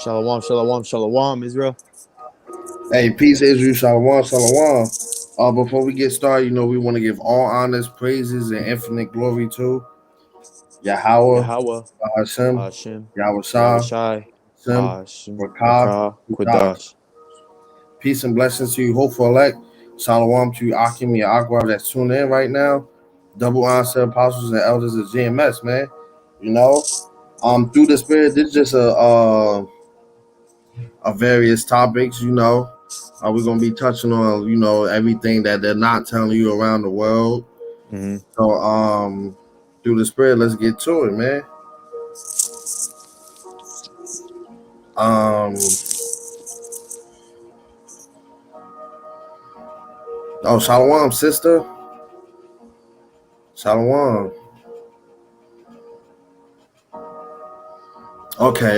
Shalom, shalom, shalom, Israel. Hey, peace, Israel, shalom, shalom. Before we get started, we want to give all honors, praises, and infinite glory to Yahweh, Yahawah, Hashem, Hashem, Yahweh Shah, Yahawashi, Hashem, Hashem, Rakah, Rakah, Kudash. Kudash. Peace and blessings to you, hopeful elect. Shalom to you, Akim, your Akbar that's tuned in right now. Double honor to apostles and elders of GMS, man. Through the spirit, this is just a various topics, we're gonna be touching on, everything that they're not telling you around the world. Mm-hmm. So through the spirit, let's get to it, man. Shalom, sister. Shalom. Okay,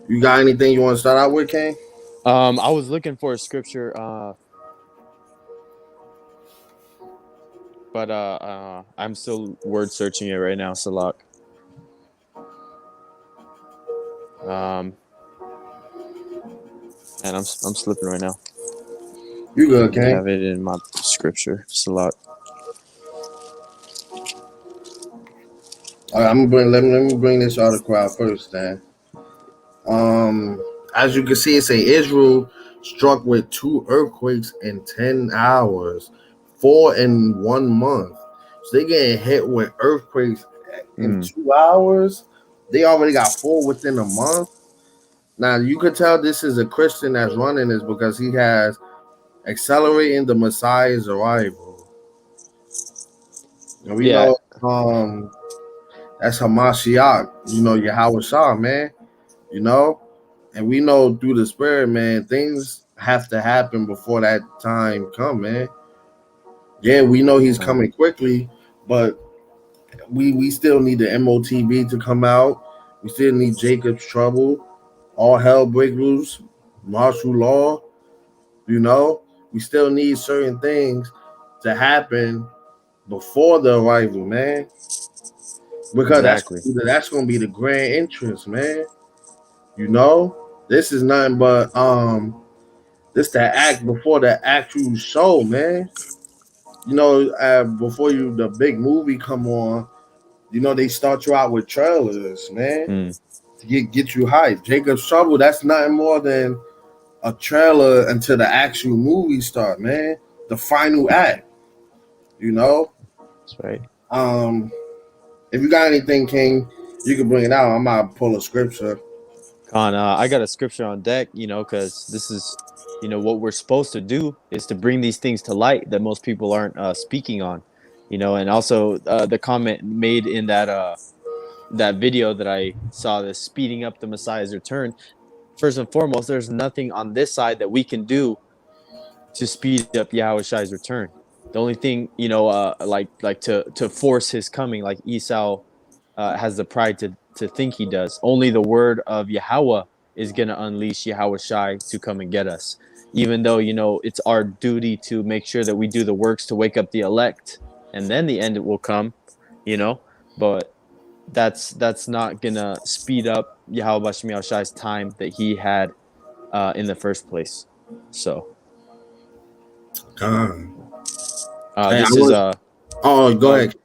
you got anything you want to start out with, King? I was looking for a scripture, but I'm still word searching it right now, Salak. And I'm slipping right now. You good, I King? have it in my scripture, Salak. All right, let me bring this article out first, then. As you can see, it say Israel struck with 2 earthquakes in 10 hours, 4 in 1 month. So they getting hit with earthquakes in 2 hours. They already got 4 within a month. Now you could tell this is a Christian that's running this because he has accelerating the Messiah's arrival. And we know that's Hamashiach, Yahawashah, man. And we know through the spirit, man, things have to happen before that time come, man. Yeah, we know he's coming quickly, but we still need the MOTB to come out. We still need Jacob's trouble. All hell break loose. Martial law. We still need certain things to happen before the arrival, man. Because that's gonna be the grand entrance, man. This is nothing but this the act before the actual show, man. Before the big movie come on, they start you out with trailers, man, to get you hyped. Jacob's Trouble, that's nothing more than a trailer until the actual movie start, man. The final act, That's right. If you got anything, King, you can bring it out. I might pull a scripture. I got a scripture on deck, because this is, what we're supposed to do is to bring these things to light that most people aren't speaking on, and also the comment made in that video that I saw, this speeding up the Messiah's return. First and foremost, there's nothing on this side that we can do to speed up Yahawashi's return. The only thing, like to force his coming, like Esau has the pride to think he does. Only the word of Yahweh is going to unleash Yahawashi to come and get us. Even though, it's our duty to make sure that we do the works to wake up the elect, and then the end will come, but that's not going to speed up Yahawashi's time that he had in the first place. So this is go ahead.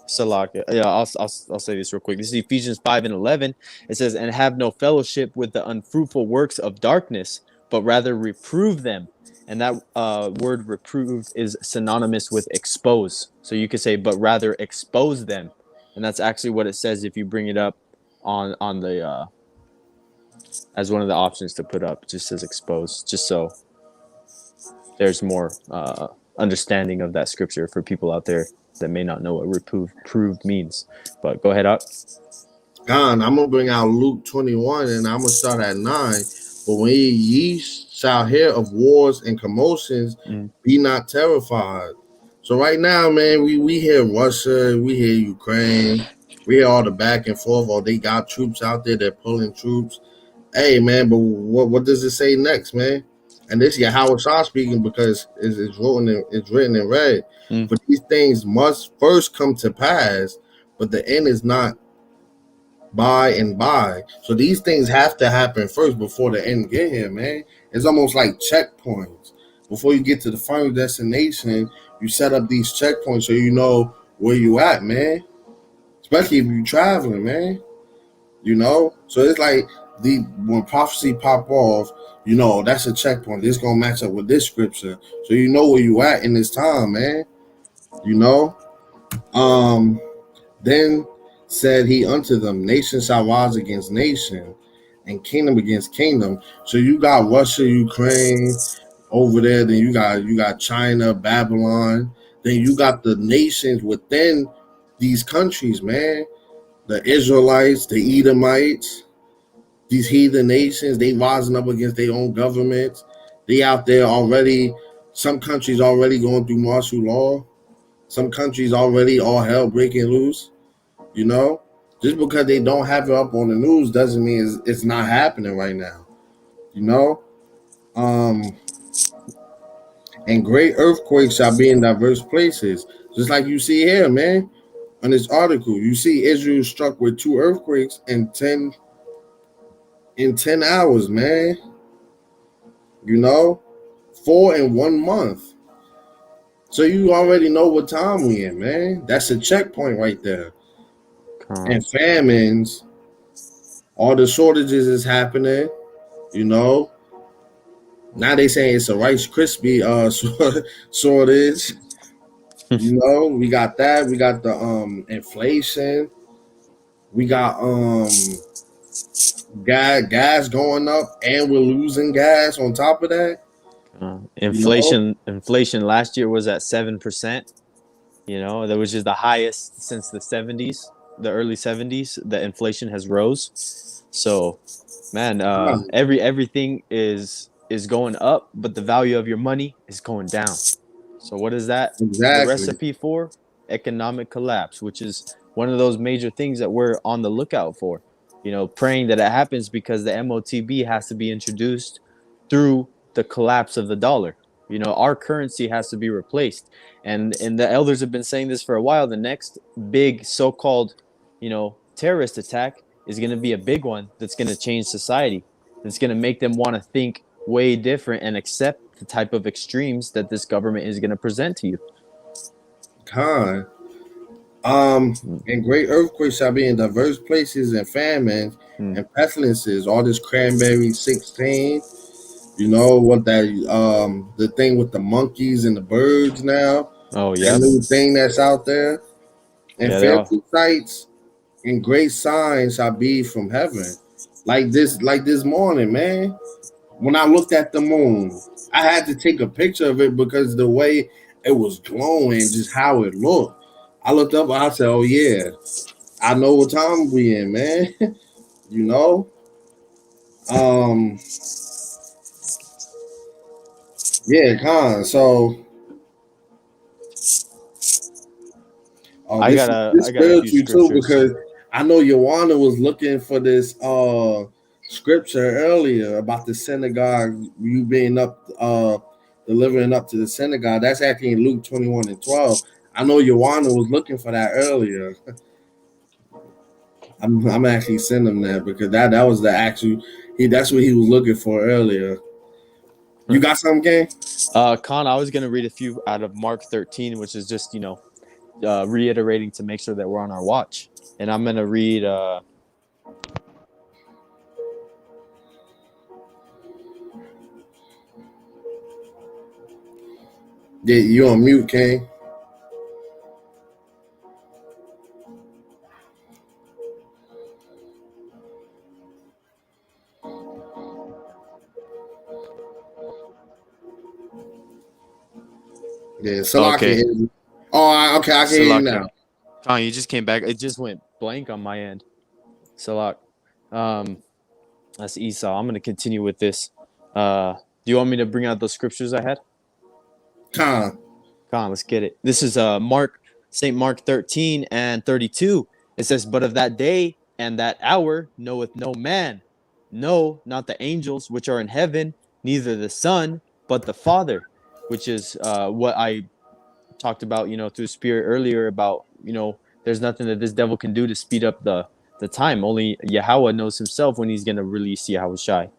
Salak. Yeah, I'll say this real quick. This is Ephesians 5:11. It says, "And have no fellowship with the unfruitful works of darkness, but rather reprove them." And that word "reprove" is synonymous with expose. So you could say, "But rather expose them," and that's actually what it says if you bring it up on the as one of the options to put up. It just says expose, just so there's more understanding of that scripture for people out there that may not know what reproved means. But go ahead, up. I'm gonna bring out Luke 21, and I'm gonna start at 9. But when ye shall hear of wars and commotions, be not terrified. So right now, man, we hear Russia, we hear Ukraine, we hear all the back and forth. Oh, they got troops out there, they're pulling troops. Hey, man, but what does it say next, man? And this is Yahawashah speaking, because it's written in red. For these things must first come to pass, but the end is not by and by. So these things have to happen first before the end get here, man. It's almost like checkpoints. Before you get to the final destination, you set up these checkpoints so you know where you at, man. Especially if you're traveling, man. So it's like the when prophecy pop off, that's a checkpoint. This gonna match up with this scripture, so you know where you at in this time, man. You know. Um, Then said he unto them, nation shall rise against nation, and kingdom against kingdom. So you got Russia, Ukraine over there. Then you got China, Babylon. Then you got the nations within these countries, man. The Israelites, the Edomites, these heathen nations. They rising up against their own governments. They out there already. Some countries already going through martial law. Some countries already all hell breaking loose. You know, just because they don't have it up on the news doesn't mean it's not happening right now. You know, um, and great earthquakes shall be in diverse places, just like you see here, man. On this article, you see Israel struck with two earthquakes in 10 hours, man. You know, 4 in 1 month. So you already know what time we in, man. That's a checkpoint right there. Con. And famines, all the shortages is happening. You know, Now they saying it's a Rice Krispie shortage. We got that. We got the inflation. We got gas going up, and we're losing gas on top of that. You know, Inflation last year was at 7%. That was just the highest since the 70s, the early 70s. The inflation has rose. So, man, everything is going up, but the value of your money is going down. So what is that? The exactly. recipe for economic collapse, which is one of those major things that we're on the lookout for. Praying that it happens because the MOTB has to be introduced through the collapse of the dollar. Our currency has to be replaced. And the elders have been saying this for a while. The next big so-called, terrorist attack is going to be a big one that's going to change society. That's going to make them want to think way different and accept the type of extremes that this government is going to present to you. Con. And great earthquakes shall be in diverse places, and famines Mm. and pestilences. All this cranberry 16. You know what the thing with the monkeys and the birds now. Oh, That yep. new thing that's out there. And Yeah, they are. fearful sights and great signs shall be from heaven. Like this morning, man. When I looked at the moon, I had to take a picture of it because the way it was glowing, just how it looked. I looked up, I said, "Oh yeah, I know what time we in, man." you know, um, yeah, Con. So, I this got a this I got a few spiritual too scriptures. because I know Joanna was looking for this scripture earlier about the synagogue, you being up delivering up to the synagogue. That's actually in Luke 21:12. I know Joanna was looking for that earlier. I'm actually sending him that because that was the actual that's what he was looking for earlier. You got something, gang? Con, I was gonna read a few out of Mark 13, which is just reiterating to make sure that we're on our watch. And I'm gonna read. Yeah, you on mute, King. Yeah, Salak can Okay, hear you. Oh, okay, I can hear you now. Salakia. Con, you just came back. It just went blank on my end. Salak. Um, that's Esau. I'm gonna continue with this. Do you want me to bring out those scriptures I had? Con. Come on, let's get it. This is St. Mark 13 and 32. It says, "But of that day and that hour knoweth no man, no, not the angels which are in heaven, neither the Son, but the Father," which is what I talked about, through Spirit earlier about, there's nothing that this devil can do to speed up the time. Only Yahweh knows himself when he's going to release Yahawashi.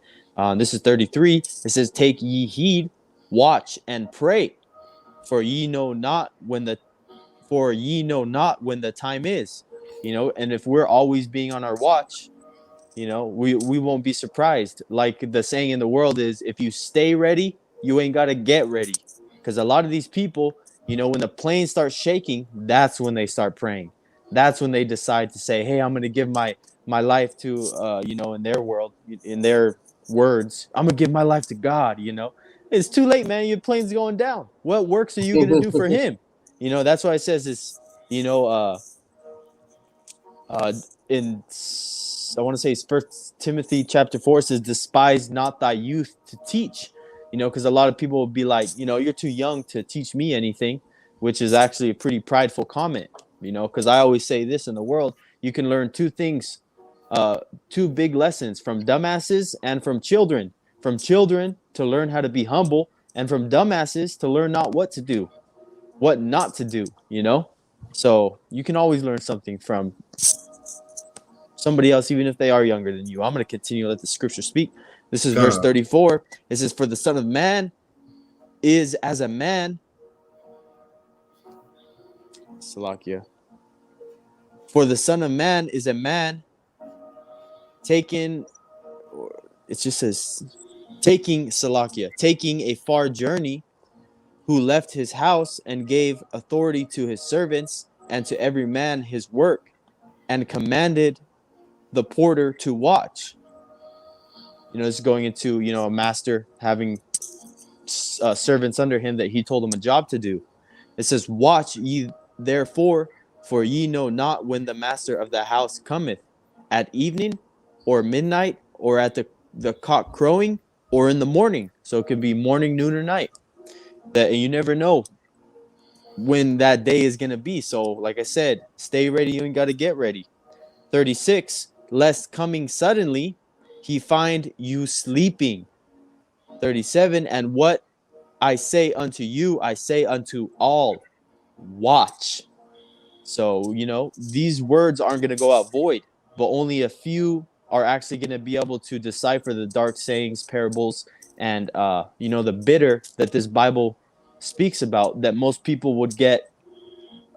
This is 33. It says, take ye heed, watch and pray, for ye know not when the time is. And if we're always being on our watch, we won't be surprised. Like the saying in the world is, if you stay ready, you ain't got to get ready. Because a lot of these people, when the plane starts shaking, that's when they start praying. That's when they decide to say, hey, I'm going to give my life to, in their world, in their words, I'm going to give my life to God. It's too late, man. Your plane's going down. What works are you going to do for him? That's why it says this, in I want to say it's First Timothy chapter 4 says, despise not thy youth to teach, because a lot of people will be like, you're too young to teach me anything, which is actually a pretty prideful comment, because I always say this: in the world, you can learn two things, two big lessons from dumbasses and from children. From children to learn how to be humble, and from dumbasses to learn not what to do, what not to do, So you can always learn something from somebody else, even if they are younger than you. I'm going to continue to let the scripture speak. This is verse 34. It says, for the Son of Man is as a man. Salakia. For the Son of Man is a man taking, it just says, taking Salakia, taking a far journey, who left his house and gave authority to his servants and to every man his work, and commanded the porter to watch. It's going into, a master having servants under him that he told him a job to do. It says, watch ye therefore, for ye know not when the master of the house cometh, at evening or midnight, or at the cock crowing, or in the morning. So it could be morning, noon, or night. That you never know when that day is going to be. So like I said, stay ready. You ain't got to get ready. 36, lest coming suddenly he find you sleeping. 37, and what I say unto you, I say unto all, watch. So, these words aren't going to go out void, but only a few are actually going to be able to decipher the dark sayings, parables, and, the bitter that this Bible speaks about, that most people would get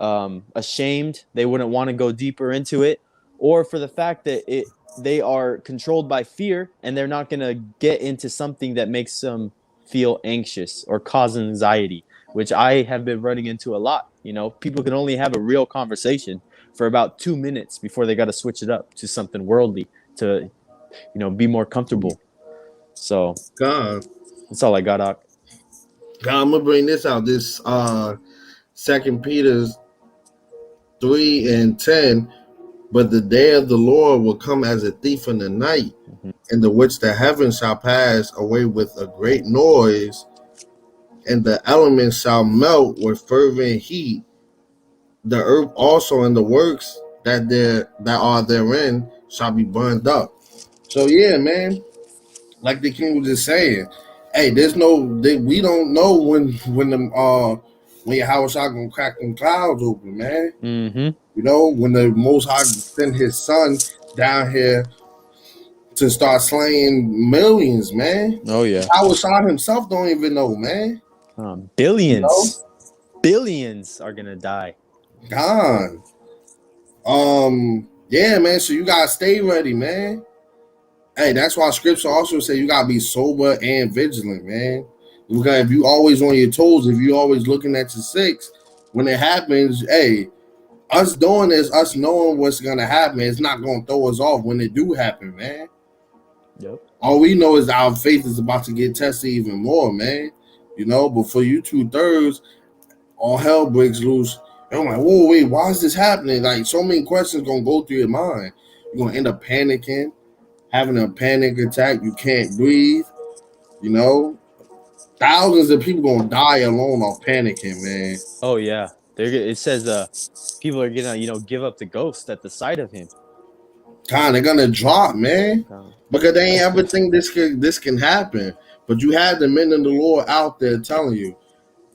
ashamed. They wouldn't want to go deeper into it, or for the fact that they are controlled by fear, and they're not going to get into something that makes them feel anxious or cause anxiety, which I have been running into a lot. People can only have a real conversation for about 2 minutes before they got to switch it up to something worldly to, be more comfortable. So God, that's all I got, Doc. God, I'm gonna bring this out. This Second Peter's 3:10. But the day of the Lord will come as a thief in the night, in the which the heavens shall pass away with a great noise, and the elements shall melt with fervent heat. The earth also and the works that are therein shall be burned up. So yeah, man, like the king was just saying, hey, we don't know when Yahawashi gonna crack them clouds open, man. Mm-hmm. When the Most High sent His Son down here to start slaying millions, man. Oh yeah. Yahawashi himself don't even know, man. Billions are gonna die. Gone. Yeah, man. So you gotta stay ready, man. Hey, that's why Scripture also say you gotta be sober and vigilant, man. Because if you always on your toes, if you always looking at your six, when it happens, hey, us doing this, us knowing what's gonna happen, it's not gonna throw us off when it do happen, man. Yep. All we know is our faith is about to get tested even more, man. But for you 2/3, all hell breaks loose. And I'm like, whoa, wait, why is this happening? Like, so many questions gonna go through your mind. You're gonna end up panicking, having a panic attack. You can't breathe. Thousands of people gonna die alone off panicking, man. Oh yeah. It says people are gonna give up the ghost at the sight of him. They're gonna drop, man. Because they ain't ever think this can happen. But you have the men of the Lord out there telling you,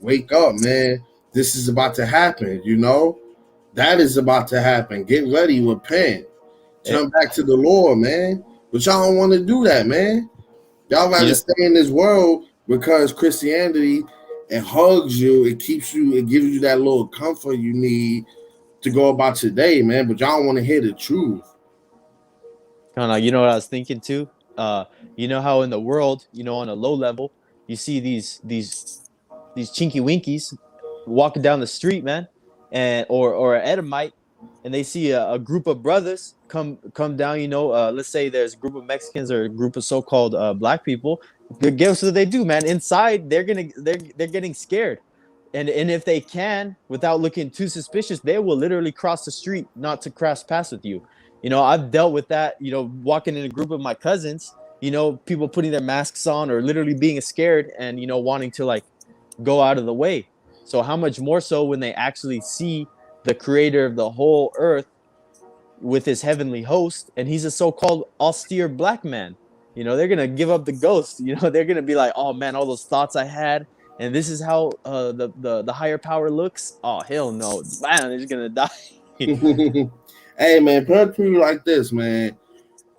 wake up, man. This is about to happen, That is about to happen. Get ready, repent. Eh, turn back to the Lord, man. But y'all don't want to do that, man. Y'all you rather know, stay in this world because Christianity, it hugs you, it keeps you, it gives you that little comfort you need to go about your day, man. But y'all want to hear the truth. kind of, you know what I was thinking too. You know how in the world, on a low level, you see these chinky winkies walking down the street, man, and or an Edomite, and they see a group of brothers come down. Let's say there's a group of Mexicans or a group of so-called black people. Guess what they do, man? Inside, they're getting scared, and if they can, without looking too suspicious, they will literally cross the street not to cross paths with you. I've dealt with that. Walking in a group of my cousins. People putting their masks on or literally being scared and wanting to like go out of the way. So how much more so when they actually see the creator of the whole earth with his heavenly host, and he's a so-called austere black man. They're gonna give up the ghost. They're gonna be like, oh man, all those thoughts I had, and this is how the higher power looks. Oh hell no, man, they're just gonna die. Hey, man, put it to you like this, man.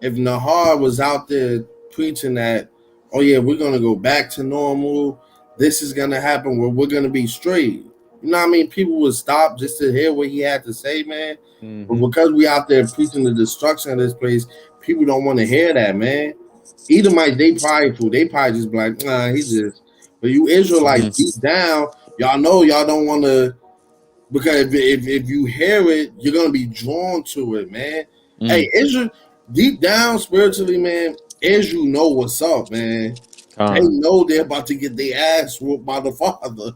If Nahar was out there preaching that, oh yeah, we're gonna go back to normal, this is gonna happen where we're gonna be straight. You know what I mean? People would stop just to hear what he had to say, man. But Mm-hmm. because we out there preaching the destruction of this place, people don't want to hear that, man. Edomites, they prideful. They probably just be like, nah, he just. But you Israelites, deep Mm-hmm. down, y'all know y'all don't want to, because if you hear it, you're gonna be drawn to it, man. Hey, Mm. Israel, deep down spiritually, man, Israel know what's up, man. They Uh, know they're about to get their ass whooped by the Father.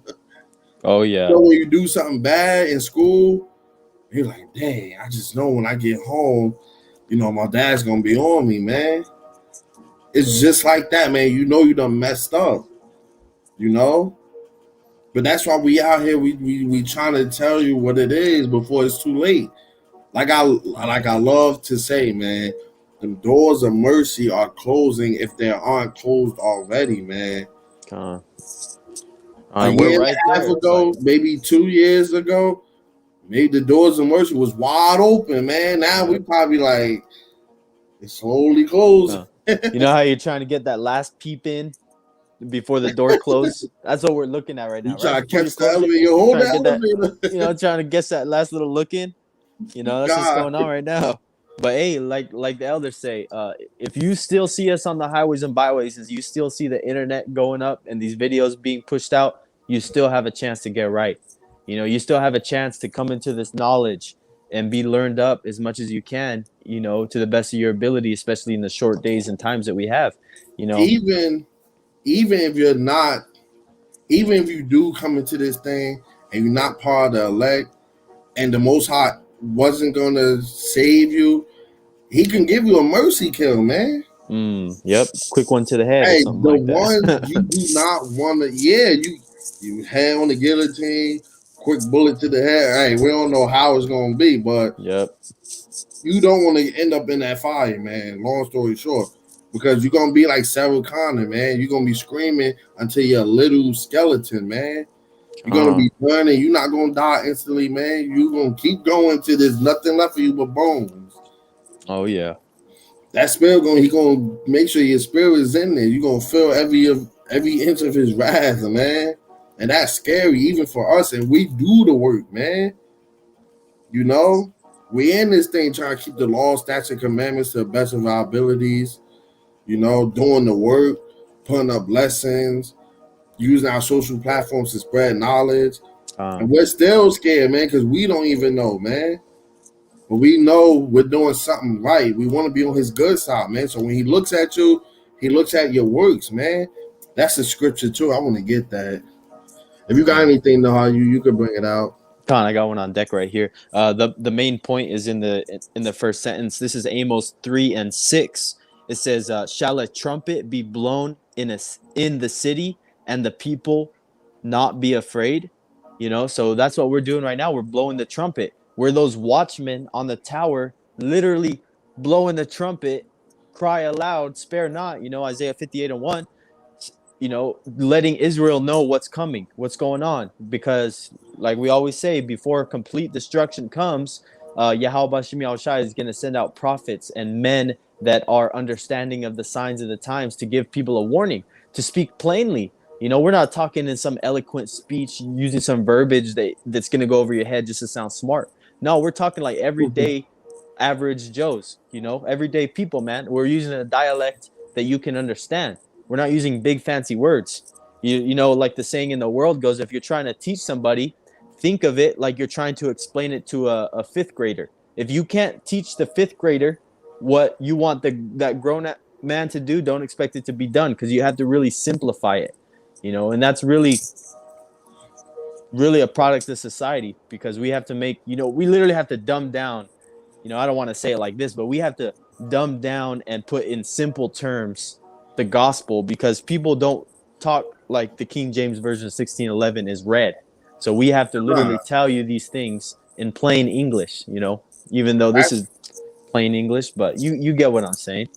oh yeah. So when you do something bad in school, you're like, dang, I just know when I get home, my dad's gonna be on me, man. It's just like that, man. You done messed up, you know. But that's why we out here. We trying to tell you what it is before it's too late. Like I love to say, man, the doors of mercy are closing if they aren't closed already, man. Uh, A we're year and right a half there. It's like, ago, maybe 2 years ago, maybe the doors of mercy was wide open, man. Now we yep. probably like it's slowly closing. Uh, you know how you're trying to get that last peep in before the door closes? That's what we're looking at right You now, right try to before you catch the close it. elevator, hold Trying the to get that, elevator. trying to guess that last little look in. That's what's God. going on right now. But hey, like the elders say, if you still see us on the highways and byways, as you still see the internet going up and these videos being pushed out, you still have a chance to get right. You still have a chance to come into this knowledge and be learned up as much as you can, to the best of your ability, especially in the short days and times that we have. You know, Even even if you're not, even if you do come into this thing and you're not part of the elect, and the Most High wasn't gonna save you, He can give you a mercy kill, man. yep, quick one to the head or Hey, something the like ones that. you do not want to, yeah, you hand on the guillotine, quick bullet to the head. Hey, we don't know how it's gonna be, but Yep. you don't want to end up in that fire, man. Long story short, because you're gonna be like Sarah Connor, man. You're gonna be screaming until you're a little skeleton, man. You're gonna Uh, be burning. You're not gonna die instantly, man. You're gonna keep going till there's nothing left for you but bones. oh yeah. That spirit he gonna make sure your spirit is in there. You're gonna feel every inch of his wrath, man. And that's scary even for us. And we do the work, man. You know, we in this thing trying to keep the law, statutes, and commandments to the best of our abilities. Doing the work, putting up lessons, using our social platforms to spread knowledge. And Um, we're still scared, man, because we don't even know, man. But we know we're doing something right. We want to be on his good side, man. So when he looks at you, he looks at your works, man. That's the scripture too. I want to get that. If you got uh, anything, though, you could bring it out. Con, I got one on deck right here. The main point is in the first sentence. This is Amos 3:6. It says, "Shall a trumpet be blown in the city, and the people not be afraid?" So that's what we're doing right now. We're blowing the trumpet. We're those watchmen on the tower, literally blowing the trumpet, cry aloud, spare not. Isaiah 58:1. Letting Israel know what's coming, what's going on, because like we always say, before complete destruction comes, YAHAWASHI is going to send out prophets and men that are understanding of the signs of the times to give people a warning, to speak plainly. We're not talking in some eloquent speech using some verbiage that's going to go over your head just to sound smart. No, we're talking like everyday average Joes, everyday people, man. We're using a dialect that you can understand. We're not using big fancy words. Like the saying in the world goes, if you're trying to teach somebody, think of it like you're trying to explain it to a fifth grader. If you can't teach the fifth grader what you want that grown man to do, don't expect it to be done, because you have to really simplify it, and that's really a product of society, because we have to make, we literally have to dumb down. I don't want to say it like this, but we have to dumb down and put in simple terms the gospel, because people don't talk like the King James Version of 1611 is read. So we have to literally tell you these things in plain English, even though this is plain English, but you get what I'm saying.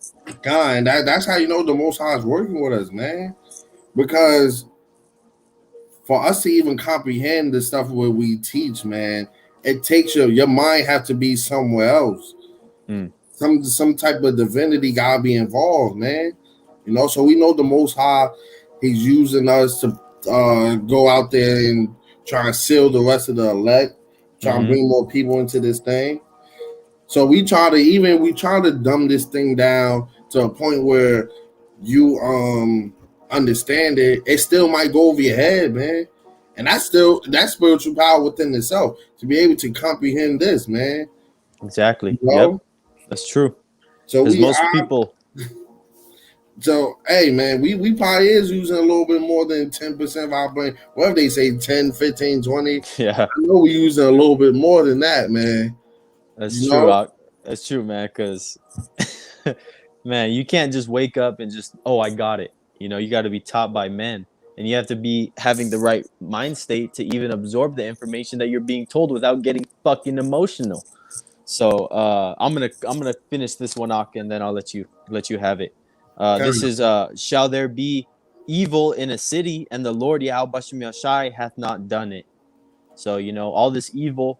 God, and that's how you know the Most High is working with us, man. Because for us to even comprehend the stuff where we teach, man, it takes your mind have to be somewhere else. Some type of divinity gotta be involved, man. So we know the Most High, He's using us to go out there and try and seal the rest of the elect, try and bring more people into this thing. So we try to dumb this thing down to a point where you understand it. It still might go over your head, man. And that's spiritual power within itself, to be able to comprehend this, man. Exactly. Yep. That's true. So people. So hey, man, we probably is using a little bit more than 10% of our brain. Whatever they say, 10, 15, 20. Yeah. I know we're using a little bit more than that, man. That's true. That's true, man. Because, man, you can't just wake up and just, I got it. You got to be taught by men, and you have to be having the right mind state to even absorb the information that you're being told without getting fucking emotional. So I'm gonna finish this one, Ak, and then I'll let you have it. This is shall there be evil in a city, and the Lord YAHAWASHI hath not done it. So all this evil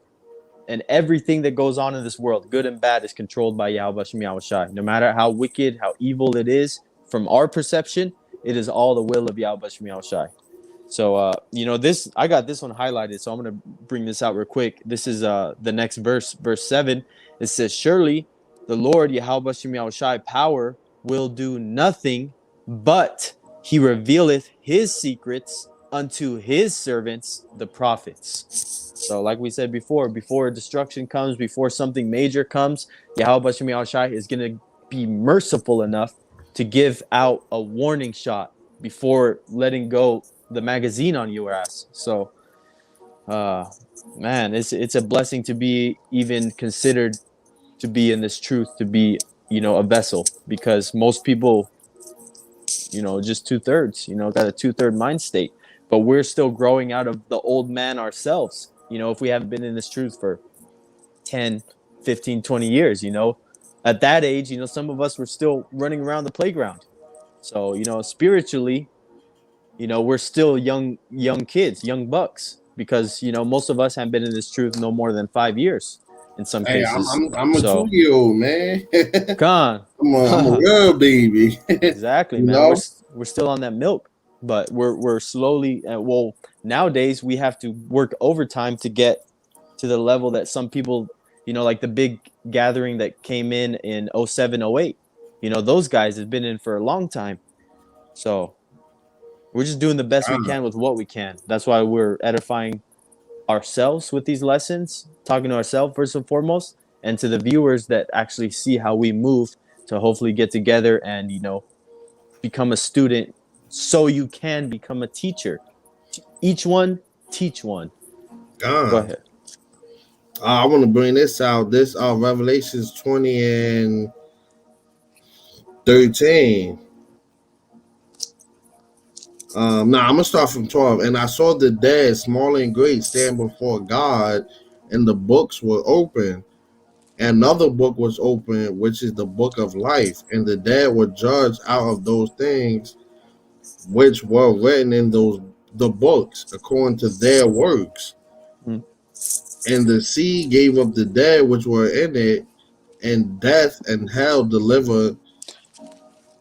and everything that goes on in this world, good and bad, is controlled by YAHAWASHI. No matter how wicked, how evil it is, from our perception, it is all the will of YAHAWASHI. So, this, I got this one highlighted, so I'm going to bring this out real quick. This is the next verse 7. It says, surely the Lord YAHAWASHI power will do nothing, but he revealeth his secrets unto his servants, the prophets. So like we said before destruction comes, before something major comes, YAHAWASHI is going to be merciful enough to give out a warning shot before letting go the magazine on your ass. So man, it's a blessing to be even considered to be in this truth, to be a vessel, because most people just 2/3 got a 2/3 mind state, but we're still growing out of the old man ourselves, if we haven't been in this truth for 10, 15, 20 years. At that age, some of us were still running around the playground. So spiritually, we're still young kids, young bucks, because most of us haven't been in this truth no more than 5 years in some cases. I'm a 2-year-old, man. Come on. I'm a real baby. Exactly, man. We're still on that milk, but we're slowly. Nowadays we have to work overtime to get to the level that some people, like the big gathering that came in 07, 08. Those guys have been in for a long time. So we're just doing the best we can with what we can. That's why we're edifying ourselves with these lessons, talking to ourselves first and foremost, and to the viewers that actually see how we move, to hopefully get together and become a student, so you can become a teacher. Each one teach one. Go ahead. I want to bring this out. This Revelations 20 and 13. I'm gonna start from 12. And I saw the dead, small and great, stand before God, and the books were open. Another book was open, which is the book of life, and the dead were judged out of those things which were written in the books according to their works. And the sea gave up the dead which were in it, and death and hell delivered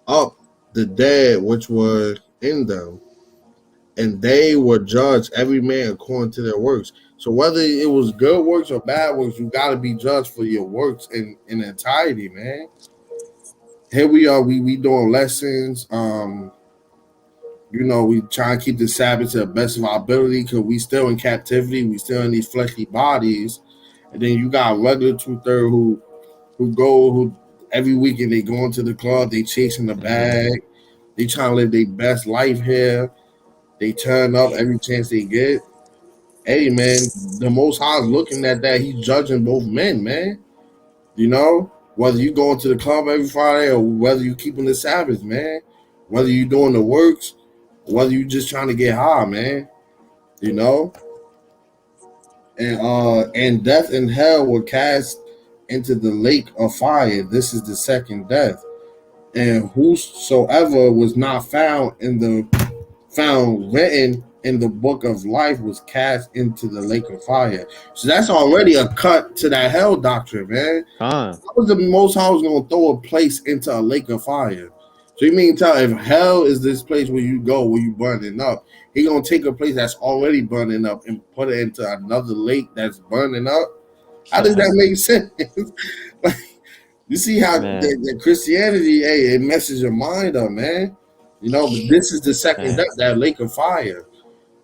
up the dead which were in them, and they were judged every man according to their works. So whether it was good works or bad works, you got to be judged for your works in entirety, man. Here we are, we doing lessons. We try and keep the Sabbath to the best of our ability because we still in captivity, we still in these fleshly bodies. And then you got regular 2/3 who every weekend they going to the club, they chasing the Mm-hmm. bag, they trying to live their best life here. They turn up every chance they get. Hey man, the Most High is looking at that. He's judging both men, man. Whether you going to the club every Friday or whether you keeping the Sabbath, man. Whether you doing the works, whether you just trying to get high, man. You know, and death and hell were cast into the lake of fire. This is the second death. And whosoever was not found written in the book of life was cast into the lake of fire. So that's already a cut to that hell doctrine, man. Huh. How was the Most High was gonna throw a place into a lake of fire? So you mean tell if hell is this place where you go where you burning up, he gonna take a place that's already burning up and put it into another lake that's burning up? How does that make sense? Like, you see how Man, the Christianity, hey, it messes your mind up, man. But this is the second man. death, that lake of fire.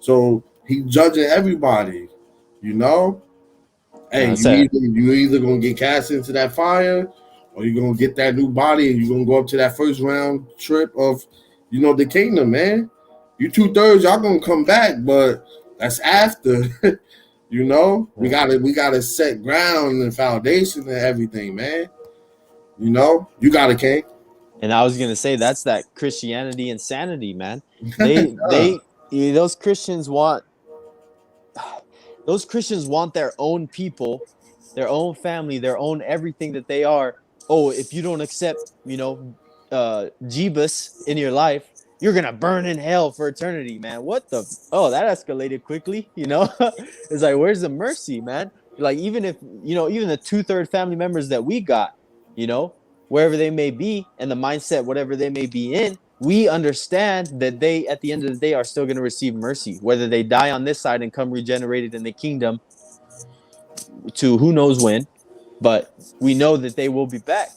So he judging everybody, you know. Hey, That's it. you either gonna get cast into that fire, or you're gonna get that new body, and you're gonna go up to that first round trip of, the kingdom, man. You 2/3, y'all gonna come back, but that's after. We Yeah. gotta set ground and foundation and everything, man. You got a king. And I was gonna say that's that Christianity insanity, man. They those Christians want their own people, their own family, their own everything that they are. Oh, if you don't accept, Jeebus in your life, you're gonna burn in hell for eternity, man. What the? Oh, that escalated quickly. It's like, where's the mercy, man? Like, even if even the 2/3 family members that we got, you know, wherever they may be, and the mindset, whatever they may be in, we understand that they, at the end of the day, are still going to receive mercy, whether they die on this side and come regenerated in the kingdom to who knows when, but we know that they will be back,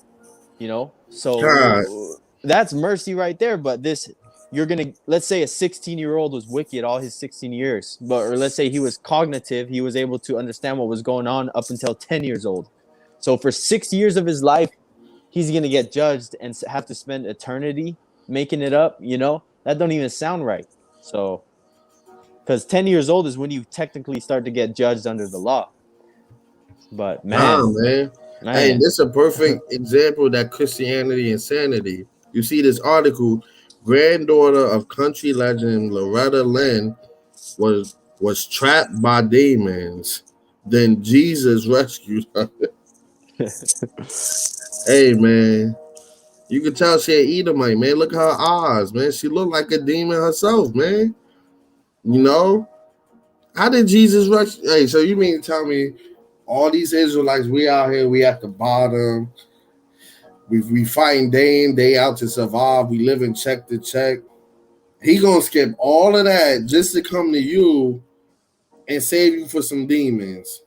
God, so that's mercy right there. But you're gonna, let's say a 16-year-old was wicked all his 16 years, or let's say he was cognitive, he was able to understand what was going on up until 10 years old. So for 6 years of his life, he's gonna get judged and have to spend eternity making it up. That don't even sound right. So, because 10 years old is when you technically start to get judged under the law. But nah, man, man. Hey, man. this is a perfect example of that Christianity insanity. You see this article, granddaughter of country legend Loretta Lynn was trapped by demons. Then Jesus rescued her. Hey man, you can tell she ain't Edomite, man. Look at her eyes, man. She looked like a demon herself, man. You know? How did Jesus rescue? Hey, so you mean to tell me all these Israelites, we out here, we at the bottom. We fighting day in, day out to survive. We live in check to check. He gonna skip all of that just to come to you and save you for some demons.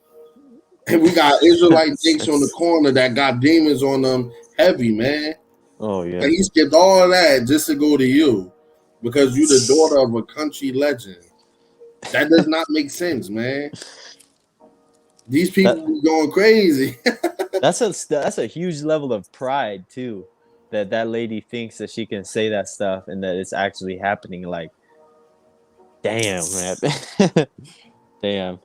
And we got Israelite jakes on the corner that got demons on them heavy, man. Oh And yeah. he skipped all of that just to go to you because you the daughter of a country legend. That does not make sense, man. These that people be going crazy. that's a huge level of pride too. That lady thinks that she can say that stuff and that it's actually happening. Like, damn, man. Damn.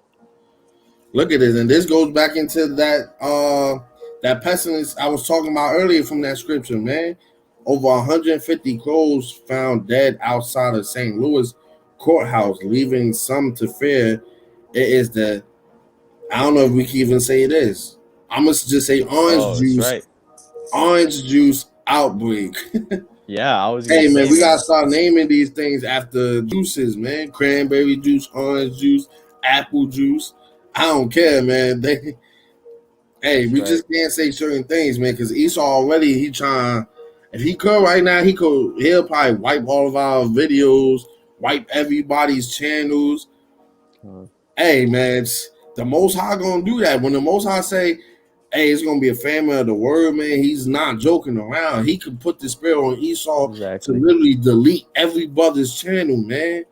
Look at this, and this goes back into that pestilence I was talking about earlier from that scripture, man. Over 150 crows found dead outside of St. Louis courthouse, leaving some to fear it is the, I don't know if we can even say it is. I must just say Oh, that's right. orange juice outbreak. Yeah, I was gonna Hey man, say, we gotta man. start naming these things after juices, man. Cranberry juice, orange juice, apple juice. I don't care, man. Hey, That's we right. just can't say certain things, man, because Esau already he trying. If he could right now, he'll probably wipe all of our videos, wipe everybody's channels. Uh, Hey, man, the Most High gonna do that. When the Most High say, "Hey, it's gonna be a family of the word," man, he's not joking around. He could put the spirit on Esau to exactly. literally delete every brother's channel, man,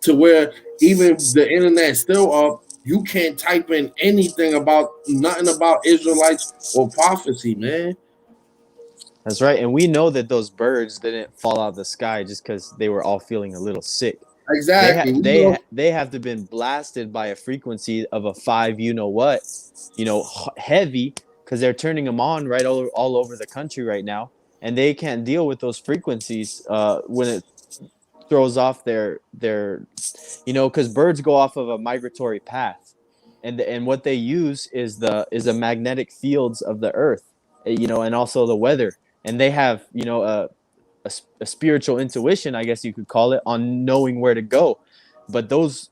to where even the internet's still up. You can't type in anything about nothing about Israelites or prophecy, man. That's right. And we know that those birds didn't fall out of the sky just because they were all feeling a little sick. Exactly. We know They have to been blasted by a frequency of a five, you know what, heavy, because they're turning them on right all over the country right now, and they can't deal with those frequencies when it throws off their because birds go off of a migratory path, and what they use is the magnetic fields of the earth, and also the weather, and they have a spiritual intuition, I guess you could call it, on knowing where to go. But those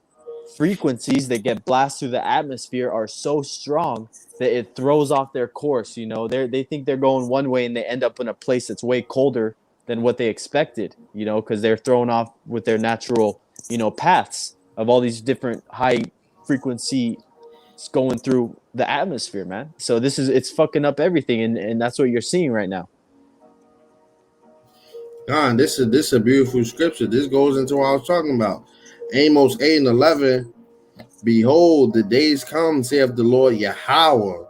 frequencies that get blasted through the atmosphere are so strong that it throws off their course. They think they're going one way and they end up in a place that's way colder than what they expected. Because they're thrown off with their natural paths of all these different high frequency going through the atmosphere, man. So it's fucking up everything, and that's what you're seeing right now. God, this is a beautiful scripture. This goes into what I was talking about. Amos 8:11. Behold, the days come, saith the Lord Yahweh,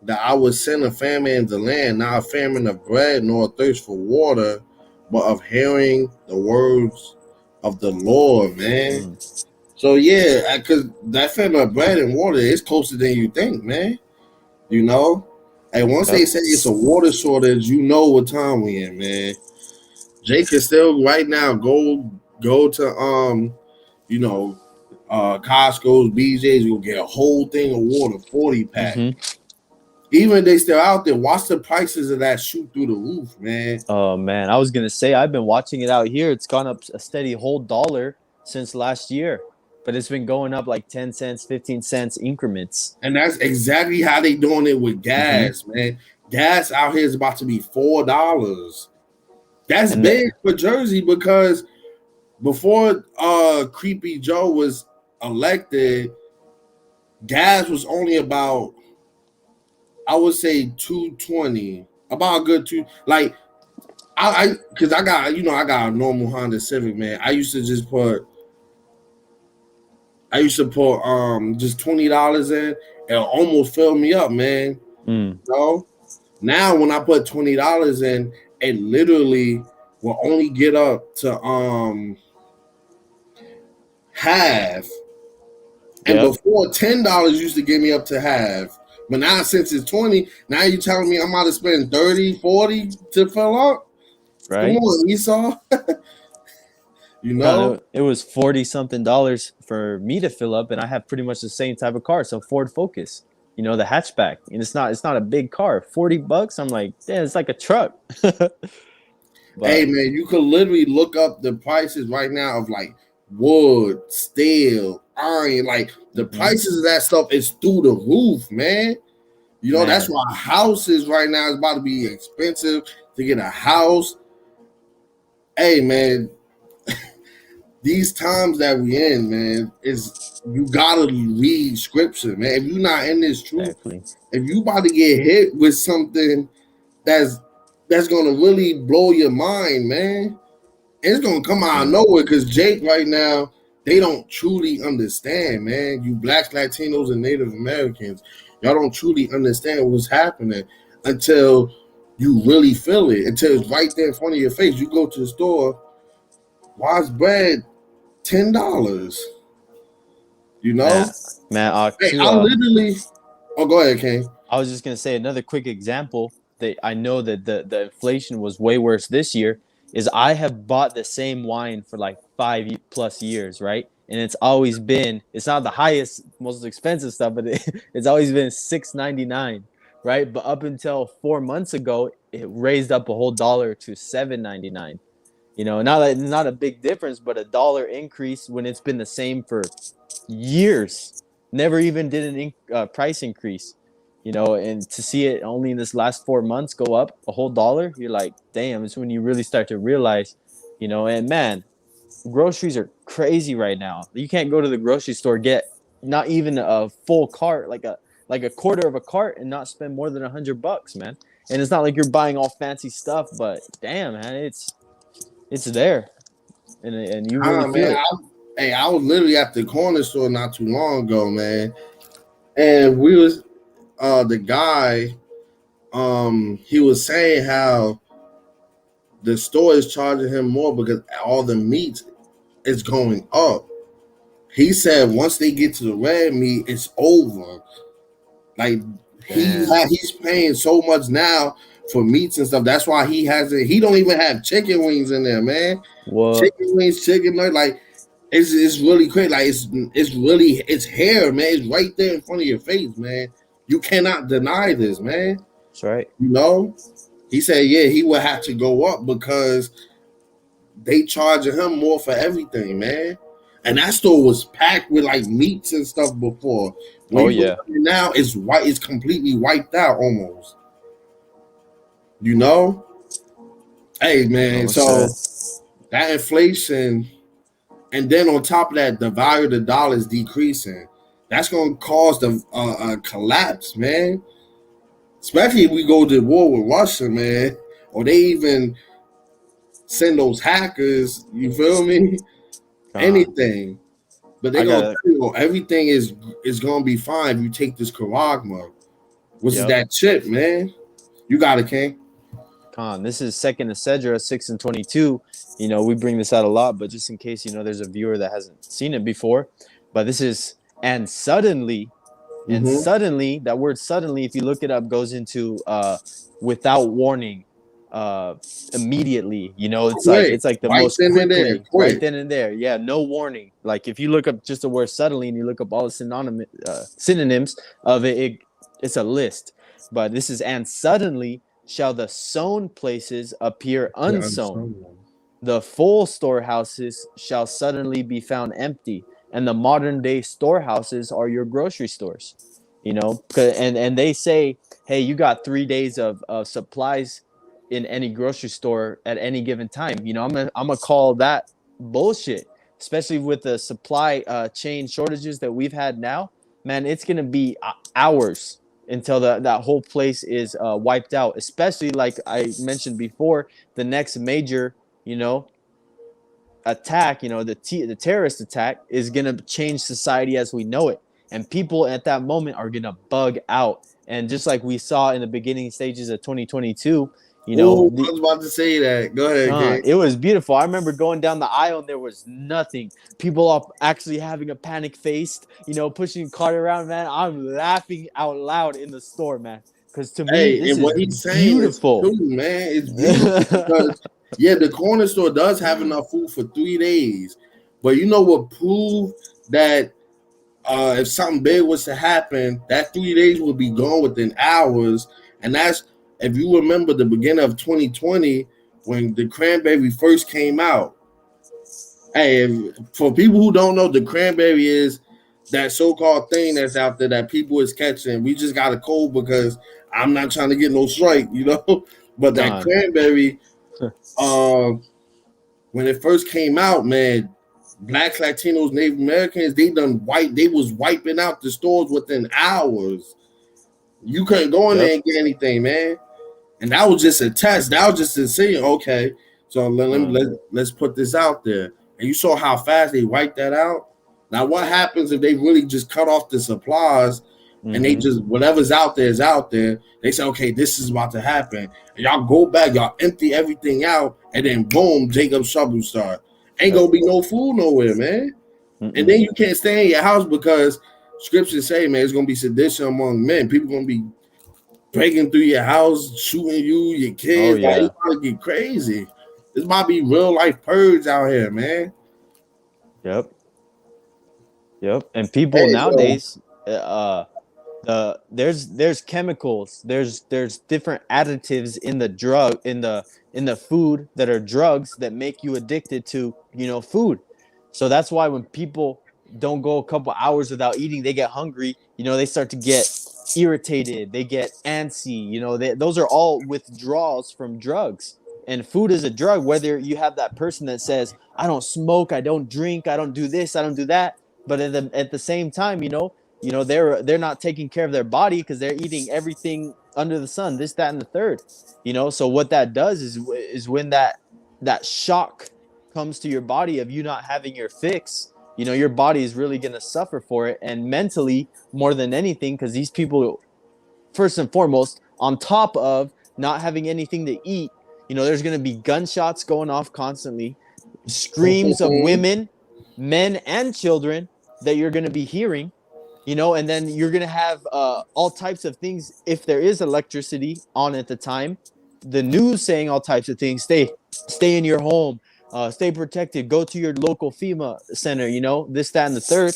that I will send a famine in the land, not a famine of bread, nor a thirst for water, but of hearing the words of the Lord, man. Mm. So yeah, because that famine of bread and water is closer than you think, man. You know, and once they Yep. say it's a water shortage, you know what time we in, man. Jake can still right now go to you know Costco's, BJ's, you'll get a whole thing of water, 40 pack. Mm-hmm. Even if they still out there, watch the prices of that shoot through the roof, man. Oh man, I was gonna say I've been watching it out here. It's gone up a steady whole dollar since last year, but it's been going up like 10 cents, 15 cents increments. And that's exactly how they doing it with Mm-hmm. gas, man. Gas out here is about to be $4. That's And big for Jersey because before Creepy Joe was elected, gas was only about, I would say, 220, about a good two. Like because I got I got a normal Honda Civic, man. I used to put just $20 in, and almost filled me up, man. mm, So now when I put $20 in, it literally will only get up to half. And yep, before $10 used to get me up to half. But now since it's 20, now you telling me I'm about to spend 30, 40 to fill up? Come right. on, Esau. You God, know? it was 40 something dollars for me to fill up, and I have pretty much the same type of car, so Ford Focus, the hatchback, and it's not a big car. $40. I'm like, yeah, it's like a truck. Hey But man, you could literally look up the prices right now of like wood, steel, iron. Like the mhm, prices of that stuff is through the roof, man. You know, that's man, why houses right now is about to be expensive to get a house. Hey man, these times that we in, man, is you gotta read scripture, man. If you're not in this truth, exactly. if you about to get hit with something that's that's gonna really blow your mind, man, it's gonna come out of Mm, nowhere because Jake right now, they don't truly understand, man. You blacks, Latinos, and Native Americans, y'all don't truly understand what's happening until you really feel it, until it's right there in front of your face. You go to the store, why's bread $10? You man, know? man. Hey, To I literally, oh, go ahead, King. I was just gonna say another quick example that I know that the inflation was way worse this year is I have bought the same wine for like 5+ years, right? And it's not the highest, most expensive stuff, but it's always been $6.99, right? But up until 4 months ago, it raised up a whole dollar to $7.99. Not a big difference, but a dollar increase when it's been the same for years. never even did price increase, you know, and to see it only in this last 4 months go up a whole dollar, you're like, damn, it's when you really start to realize, you know, and man, groceries are crazy right now. You can't go to the grocery store, get not even a full cart, like a quarter of a cart, and not spend more than $100, man. And it's not like you're buying all fancy stuff, but damn, man, it's there, and you really Ah, feel man, it. hey, I was literally at the corner store not too long ago, man, and we was the guy, he was saying how the store is charging him more because all the meat is going up. He said once they get to the red meat, it's over. Like Damn. he's paying so much now for meats and stuff. That's why he hasn't. He don't even have chicken wings in there, man. What? Chicken wings, chicken nuggets, like it's really crazy. Like it's really it's hair, man. It's right there in front of your face, man. You cannot deny this, man. That's right. You know. He said, yeah, he would have to go up because they charging him more for everything, man. And that store was packed with like meats and stuff before. When Oh you look yeah. at it now, it's white. It's completely wiped out almost. You know. Hey, man. Well said. So that inflation, and then on top of that, the value of the dollar is decreasing. That's going to cause the collapse, man. Especially if we go to war with Russia, man, or they even send those hackers. You feel me? Con. Anything, but they're I gonna gotta. tell you everything is gonna be fine if you take this Karagma, which is Yep. that chip, man. You got it, King. Con. This is second to Cedra 6 and 22. You know, we bring this out a lot, but just in case, you know, there's a viewer that hasn't seen it before. But this is and Mm-hmm. suddenly, that word suddenly, if you look it up, goes into without warning, uh immediately. You know, Quick, it's like the right most then and there, quickly, right quick. then and there. Yeah, no warning. Like if you look up just the word suddenly and you look up all the synonyms of it's a list. But this is, and suddenly shall the sown places appear Yeah, unsown, the full storehouses shall suddenly be found empty, and the modern day storehouses are your grocery stores. You know, and they say, hey, you got 3 days of supplies in any grocery store at any given time. You know, I'm gonna call that bullshit, especially with the supply chain shortages that we've had now. Man, it's gonna be hours until that whole place is wiped out. Especially like I mentioned before, the next major, you know, attack, you know, the terrorist attack is going to change society as we know it. And people at that moment are going to bug out. And just like we saw in the beginning stages of 2022, you know, Oh, I was about to say that. Go ahead, King. it was beautiful. I remember going down the aisle and there was nothing. People are actually having a panic faced, you know, pushing cart around, man. I'm laughing out loud in the store, man. Because to me, Hey, this and is what he's saying is beautiful. true, man. It's beautiful because yeah, the corner store does have enough food for 3 days. But you know what proved that if something big was to happen, that 3 days would be gone within hours. And that's if you remember the beginning of 2020 when the cranberry first came out. Hey, for people who don't know, the cranberry is that so-called thing that's out there that people is catching. We just got a cold because I'm not trying to get no strike, you know. But that Gone. cranberry, um, when it first came out, man, blacks, Latinos, Native Americans, they was wiping out the stores within hours. You couldn't go in there Yep. and get anything, man. And that was just a test. That was just to see, okay, so let's put this out there. And you saw how fast they wiped that out. Now, what happens if they really just cut off the supplies and they Mm-hmm. just whatever's out there is out there? They say, okay, this is about to happen. And y'all go back, y'all empty everything out, and then boom, Jacob's trouble start. Ain't Yep. gonna be no food nowhere, man. And Mm-mm. then you can't stay in your house because scriptures say, man, it's gonna be sedition among men. People gonna be breaking through your house, shooting you, your Oh kids. Like yeah. it's about to get crazy. This might be real life purge out here, man. Yep. Yep. And people Hey, so nowadays, there's chemicals, there's different additives in the drug in the food that are drugs that make you addicted to, you know, food. So that's why when people don't go a couple hours without eating, they get hungry. They start to get irritated. They get antsy. Those are all withdrawals from drugs. And food is a drug. Whether you have that person that says, "I don't smoke, I don't drink, I don't do this, I don't do that," but at the same time, they're not taking care of their body because they're eating everything under the sun, this, that, and the third. So what that does is when that shock comes to your body of you not having your fix, your body is really going to suffer for it. And mentally, more than anything, because these people, first and foremost, on top of not having anything to eat, there's going to be gunshots going off constantly, screams of women, men, and children that you're going to be hearing, and then you're going to have all types of things. If there is electricity on at the time, the news saying all types of things: stay in your home, stay protected, go to your local FEMA center, this, that, and the third.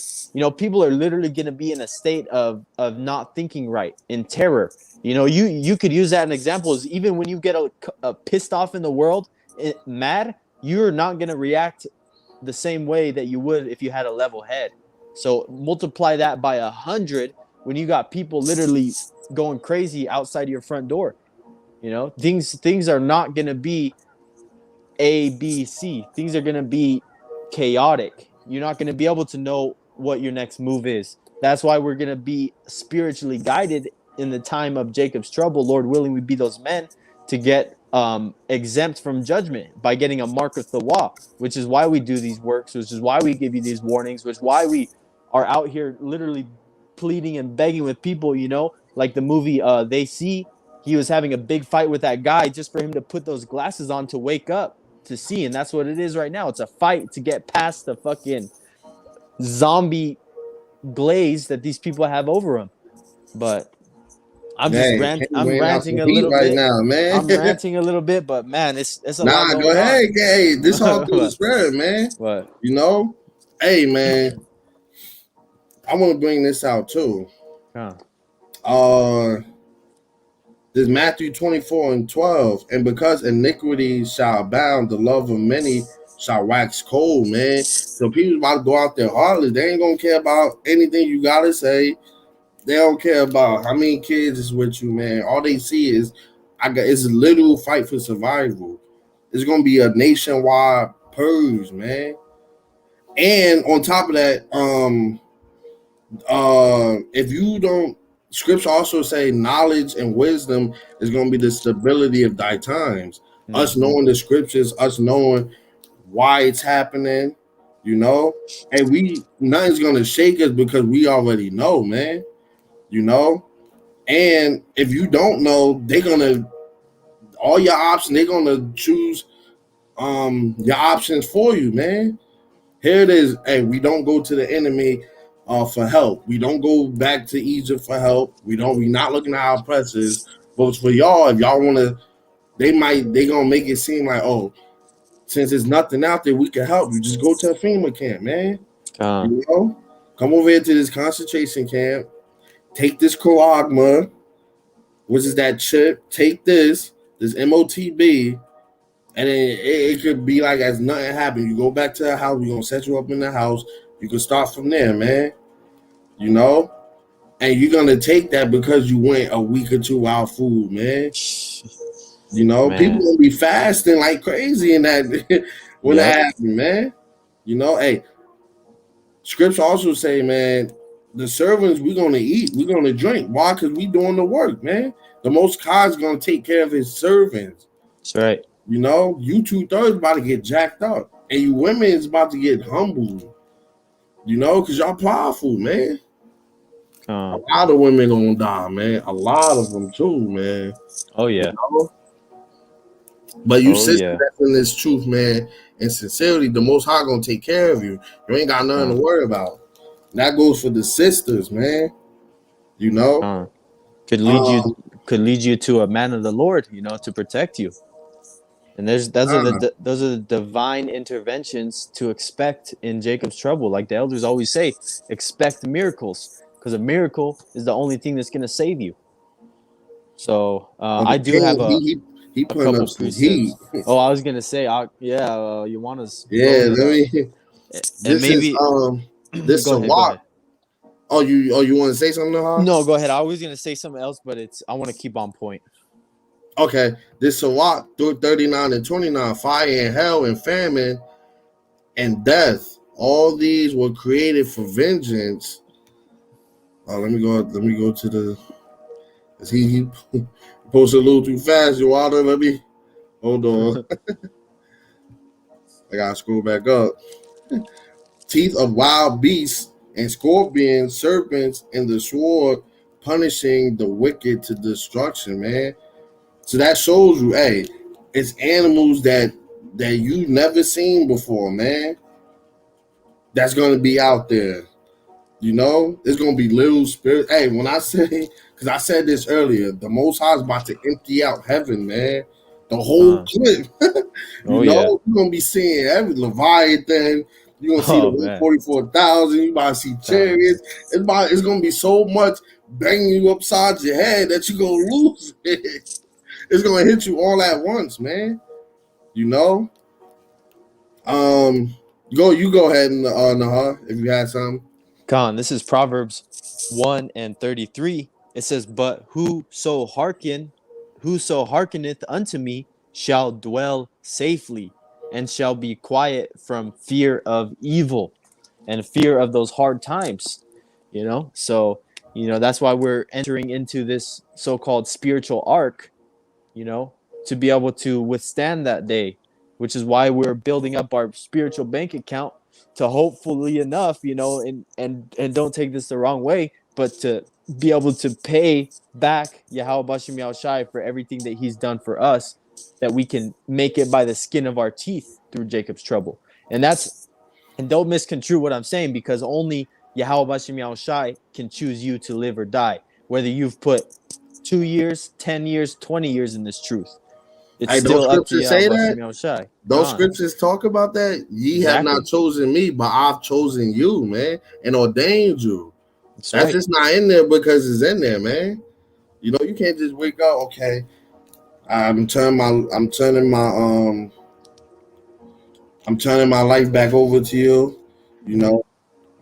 People are literally going to be in a state of not thinking right, in terror. You could use that in examples. Even when you get a pissed off in the world, mad, you're not going to react the same way that you would if you had a level head. So multiply that by 100 when you got people literally going crazy outside your front door. Things are not going to be A, B, C. Things are going to be chaotic. You're not going to be able to know what your next move is. That's why we're going to be spiritually guided in the time of Jacob's trouble. Lord willing, we be those men to get exempt from judgment by getting a mark of the law, which is why we do these works, which is why we give you these warnings, which is why we are out here literally pleading and begging with people, like the movie They See. He was having a big fight with that guy just for him to put those glasses on to wake up to see. And that's what it is right now. It's a fight to get past the fucking zombie glaze that these people have over them. But I'm just I'm ranting a little right bit now, man. I'm ranting a little bit, but man, it's a lot Nah, go going on. ahead. Hey, this all through the spirit, man. What? Hey, man. I want to bring this out too. This Matthew 24:12, and because iniquity shall abound, the love of many shall wax cold, man. So people about to go out there heartless. They ain't gonna care about anything you gotta say. They don't care about how many kids is with you, man. All they see is it's a literal fight for survival. It's gonna be a nationwide purge, man. And on top of that, if you don't, scripture also say knowledge and wisdom is gonna be the stability of thy times. Mm-hmm. Us knowing the scriptures, us knowing why it's happening, and nothing's gonna shake us because we already know, man. And if you don't know, all your options, they're gonna choose your options for you, man. Here it is. Hey, we don't go to the enemy for help. We don't go back to Egypt for help. We're not looking at our oppressors. But for y'all, if y'all wanna, they gonna make it seem like, oh, since there's nothing out there, we can help you. Just go to a FEMA camp, man. Come over here to this concentration camp. Take this Coagma, which is that chip. Take this MOTB, and then it could be like as nothing happened. You go back to the house. We're going to set you up in the house. You can start from there, man. And you're going to take that because you went a week or two without food, man. Man. People going to be fasting like crazy in that when that happens, man. Hey, scripture also say, man, the servants, we're going to eat, we're going to drink. Why? Because we doing the work, man. The Most High is going to take care of his servants. That's right. You 2/3 about to get jacked up. And you women is about to get humbled. Because y'all powerful, man. A lot of women going to die, man. A lot of them too, man. Oh, yeah. But you sister that's in this truth, man, and sincerity, the Most High going to take care of you. You ain't got nothing to worry about. That goes for the sisters, man. Could lead you to a man of the Lord, to protect you. And those are the divine interventions to expect in Jacob's trouble. Like the elders always say, expect miracles, because a miracle is the only thing that's going to save you. So I do have he putting up some heat. Oh, I was gonna say, you want us? Yeah, let me. And maybe This Go ahead. Go Sawak. ahead. You want to say something, huh? No, go ahead. I was gonna say something else, but I want to keep on point. Okay, this Sawak through 39 and 29, fire and hell and famine and death. All these were created for vengeance. Let me go. Let me go to the. He posted a little too fast, you water. Let me hold on. I gotta scroll back up. Teeth of wild beasts and scorpions, serpents, and the sword, punishing the wicked to destruction, man. So that shows you, hey, it's animals that you never seen before, man. That's gonna be out there. You know, it's gonna be little spirit. Hey, when I say, because I said this earlier, the Most High is about to empty out heaven, man. The whole Con. clip. You Oh yeah. know, you're gonna be seeing every Leviathan. You're gonna see the Oh man. 144,000. You about to see Con. chariots. It's gonna be so much banging you upside your head that you're gonna lose it. It's gonna hit you all at once, man. You know. Um, you go ahead and Nahar, if you had something. Con. This is Proverbs 1:33. It says, "But whoso hearkeneth unto me, shall dwell safely, and shall be quiet from fear of evil, and fear of those hard times." So that's why we're entering into this so-called spiritual arc, to be able to withstand that day, which is why we're building up our spiritual bank account to hopefully enough, and don't take this the wrong way, but to be able to pay back YAHAWASHI for everything that he's done for us, that we can make it by the skin of our teeth through Jacob's trouble. And don't misconstrue what I'm saying, because only YAHAWASHI can choose you to live or die, whether you've put 2 years, 10 years, 20 years in this truth. It's Hey, those still up to scriptures say that. Yahweh Shai. Those Khan. scriptures talk about that. Ye have not Exactly. chosen me, but I've chosen you, man, and ordained you. That's That's right. just not in there because it's in there, man. You know, you can't just wake up. Okay, I'm turning my life back over to you. You Mm-hmm. know,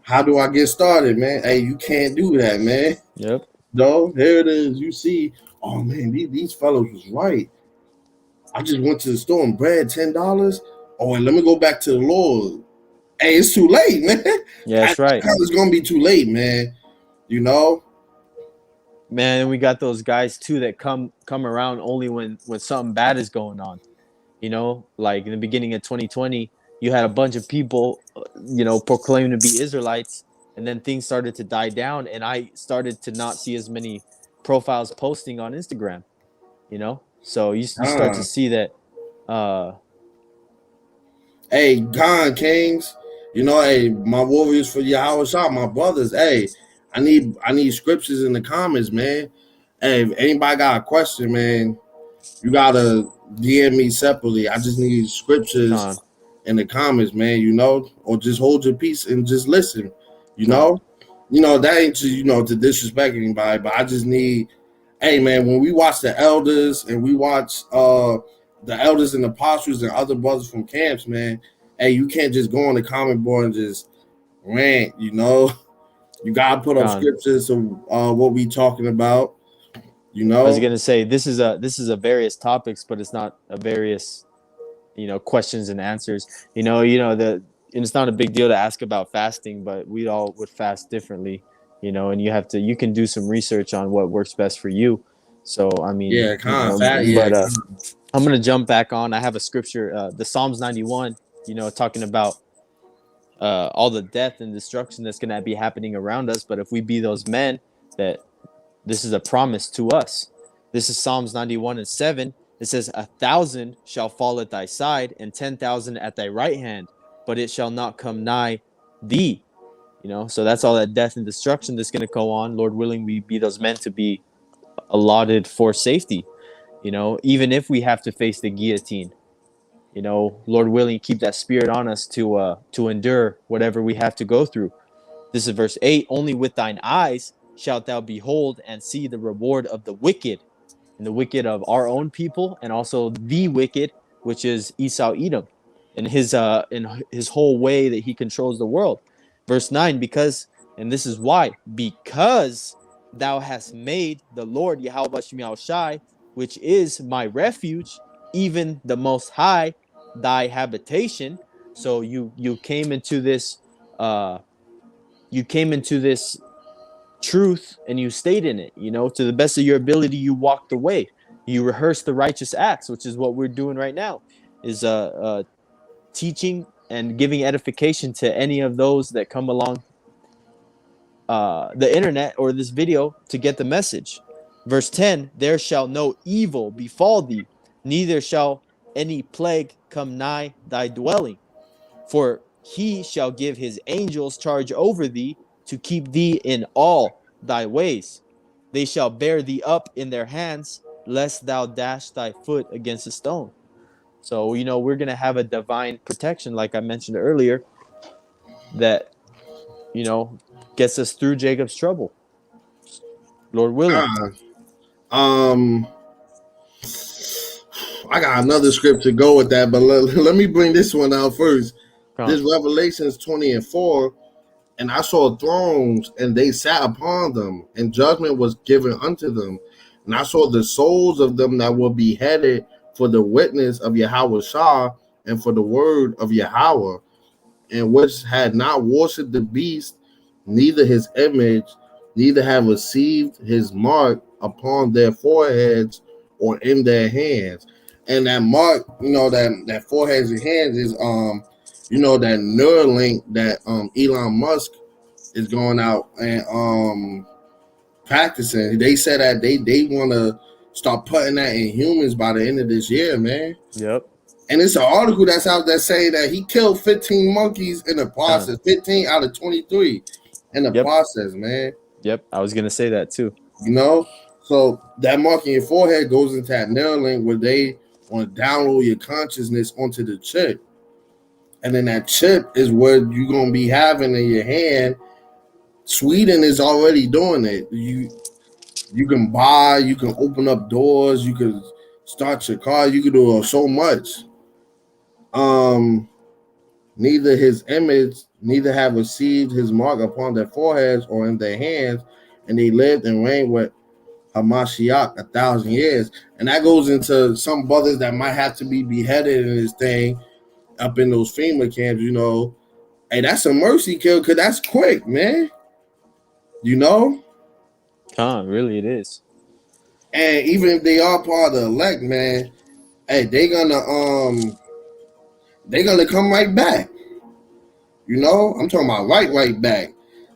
how do I get started, man? Hey, you can't do that, man. Yep. No, here it is. You see, oh man, these fellows was right. I just went to the store and bread $10. Oh, and let me go back to the Lord. Hey, it's too late, man. Yeah, that's right. It's gonna be too late, man. You know? Man, and we got those guys too that come around only when something bad is going on. Like in the beginning of 2020, you had a bunch of people, proclaiming to be Israelites, and then things started to die down, and I started to not see as many profiles posting on Instagram. So you start to Ah. see that. Uh, Hey, Gone Kings. You know, hey, my warriors for Yahweh Shah, my brothers. Hey, I need scriptures in the comments, man. Hey, if anybody got a question, man, you gotta DM me separately. I just need scriptures con, in the comments, man, or just hold your peace and just listen, you con, know. That ain't to disrespect anybody, but I just need, hey man, when we watch the elders and we watch the elders and apostles and other brothers from camps, man, hey, you can't just go on the comment board and just rant. You gotta put up con. scriptures of what we talking about, you I was know. gonna say this is a various topics, but it's not a various questions and answers. And it's not a big deal to ask about fasting, but we all would fast differently. And you can do some research on what works best for you. So I mean, Yeah, kind of fat. Yeah, but I'm gonna jump back on. I have a scripture, the Psalms 91. Talking about all the death and destruction that's gonna be happening around us. But if we be those men, that this is a promise to us. This is Psalms 91:7. It says, 1,000 shall fall at thy side, and 10,000 at thy right hand, but it shall not come nigh thee. So that's all that death and destruction that's going to go on. Lord willing, we be those men to be allotted for safety. Even if we have to face the guillotine, Lord willing, keep that spirit on us to endure whatever we have to go through. This is verse 8. Only with thine eyes shalt thou behold and see the reward of the wicked, and the wicked of our own people, and also the wicked, which is Esau Edom, and his whole way that he controls the world. Verse 9, because, and this is why, because thou hast made the Lord YAHAWASHI, which is my refuge, even the Most High, thy habitation. So you came into this uh you came into this truth and you stayed in it, to the best of your ability. You walked the way, you rehearsed the righteous acts, which is what we're doing right now, is teaching and giving edification to any of those that come along the internet or this video to get the message. Verse 10, there shall no evil befall thee, neither shall any plague come nigh thy dwelling. For he shall give his angels charge over thee to keep thee in all thy ways. They shall bear thee up in their hands, lest thou dash thy foot against a stone. So, we're going to have a divine protection, like I mentioned earlier, that, you know, gets us through Jacob's trouble, Lord willing. Um, I got another script to go with that, but let me bring this one out first. This Revelations 20:4, and I saw thrones, and they sat upon them, and judgment was given unto them. And I saw the souls of them that were beheaded for the witness of Yahawashai and for the word of Yahweh, and which had not worshipped the beast, neither his image, neither have received his mark upon their foreheads or in their hands. And that mark, that foreheads and hands is that Neuralink that Elon Musk is going out and practicing. They said that they want to start putting that in humans by the end of this year, man. Yep. And it's an article that's out there saying that he killed 15 monkeys in the process, 15 out of 23 in the process, man. Yep, I was gonna say that too. So that mark in your forehead goes into that Neuralink where they want to download your consciousness onto the chip. And then that chip is what you're gonna be having in your hand. Sweden is already doing it. You can buy, you can open up doors, you can start your car, you can do so much. Neither his image, neither have received his mark upon their foreheads or in their hands, and they lived and reigned with Hamashiach 1,000 years. And that goes into some brothers that might have to be beheaded in this thing up in those FEMA camps, Hey, that's a mercy kill because that's quick, man. Really it is. And even if they are part of the elect, man, hey, they're gonna come right back. I'm talking about right back.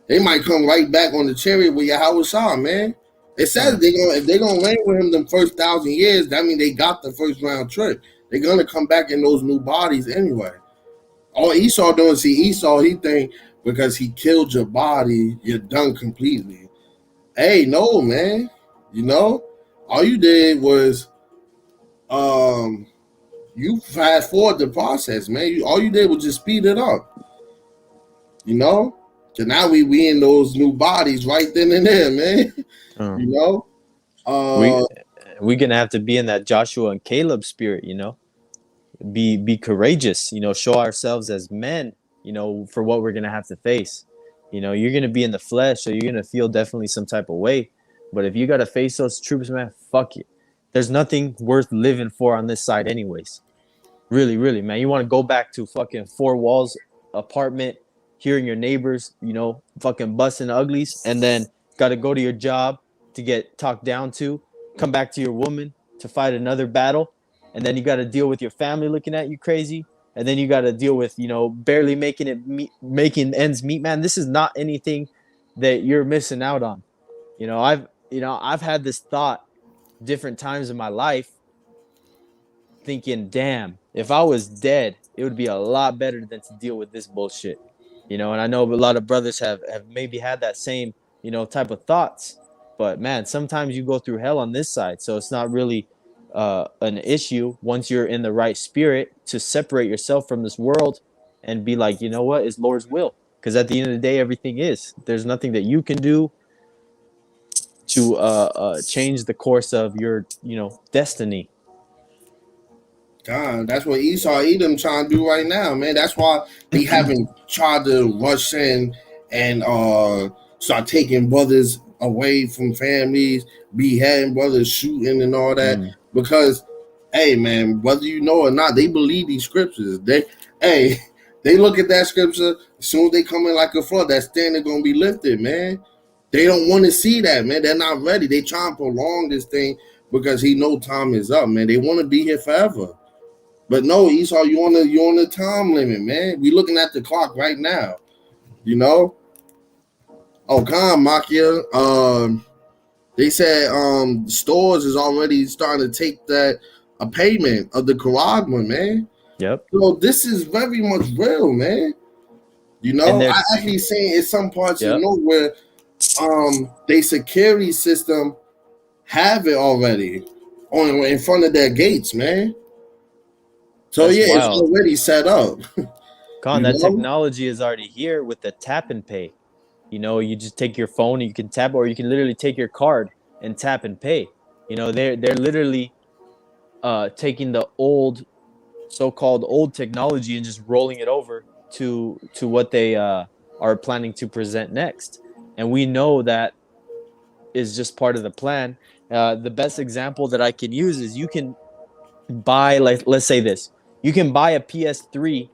They might come right back on the chariot with Yahawashai, man. It says if they're gonna reign with him the first 1,000 years, that means they got the first round trip. They're gonna come back in those new bodies anyway. All Esau doing, Esau, he think because he killed your body, you're done completely. Hey, no, man. All you did was you fast forward the process, man. All you did was just speed it up. So now we in those new bodies right then and there, man. We're gonna have to be in that Joshua and Caleb spirit, be courageous, show ourselves as men, for what we're gonna have to face. You're gonna be in the flesh, so you're gonna feel definitely some type of way. But if you gotta face those troops, man, fuck it. There's nothing worth living for on this side, anyways. Really, really, man. You want to go back to fucking four walls apartment, hearing your neighbors, fucking busting uglies, and then got to go to your job to get talked down to, come back to your woman to fight another battle, and then you got to deal with your family looking at you crazy, and then you got to deal with, barely making ends meet, man. This is not anything that you're missing out on. I've had this thought different times in my life, thinking, damn, if I was dead, it would be a lot better than to deal with this bullshit. And I know a lot of brothers have maybe had that same, type of thoughts. But man, sometimes you go through hell on this side. So it's not really an issue once you're in the right spirit to separate yourself from this world and be like, you know what, it's Lord's will. Because at the end of the day, everything is. There's nothing that you can do to change the course of your, destiny. God, that's what Esau Edom trying to do right now, man. That's why they haven't tried to rush in and start taking brothers away from families, beheading brothers, shooting and all that. Mm. Because, hey man, whether you know or not, they believe these scriptures. Hey, they look at that scripture. As soon as they come in like a flood, that standard gonna be lifted, man. They don't want to see that, man. They're not ready. They try and prolong this thing because he know time is up, man. They want to be here forever. But no, Esau, you on the time limit, man. We looking at the clock right now. You know. Oh, Khan Makia. They said stores is already starting to take that a payment of the Caragma, man. Yep. So this is very much real, man. You And know, they're I actually seen in some parts, you yep. know, where they security system have it already on in front of their gates, man. So That's yeah, it's wild. already set up. Con, You that know? technology is already here with the tap and pay. You know, you just take your phone and you can tap, or you can literally take your card and tap and pay. You know, they're literally taking the old, so-called old technology and just rolling it over to what they are planning to present next. And we know that is just part of the plan. The best example that I can use is you can buy, like, let's say this, you can buy a PS3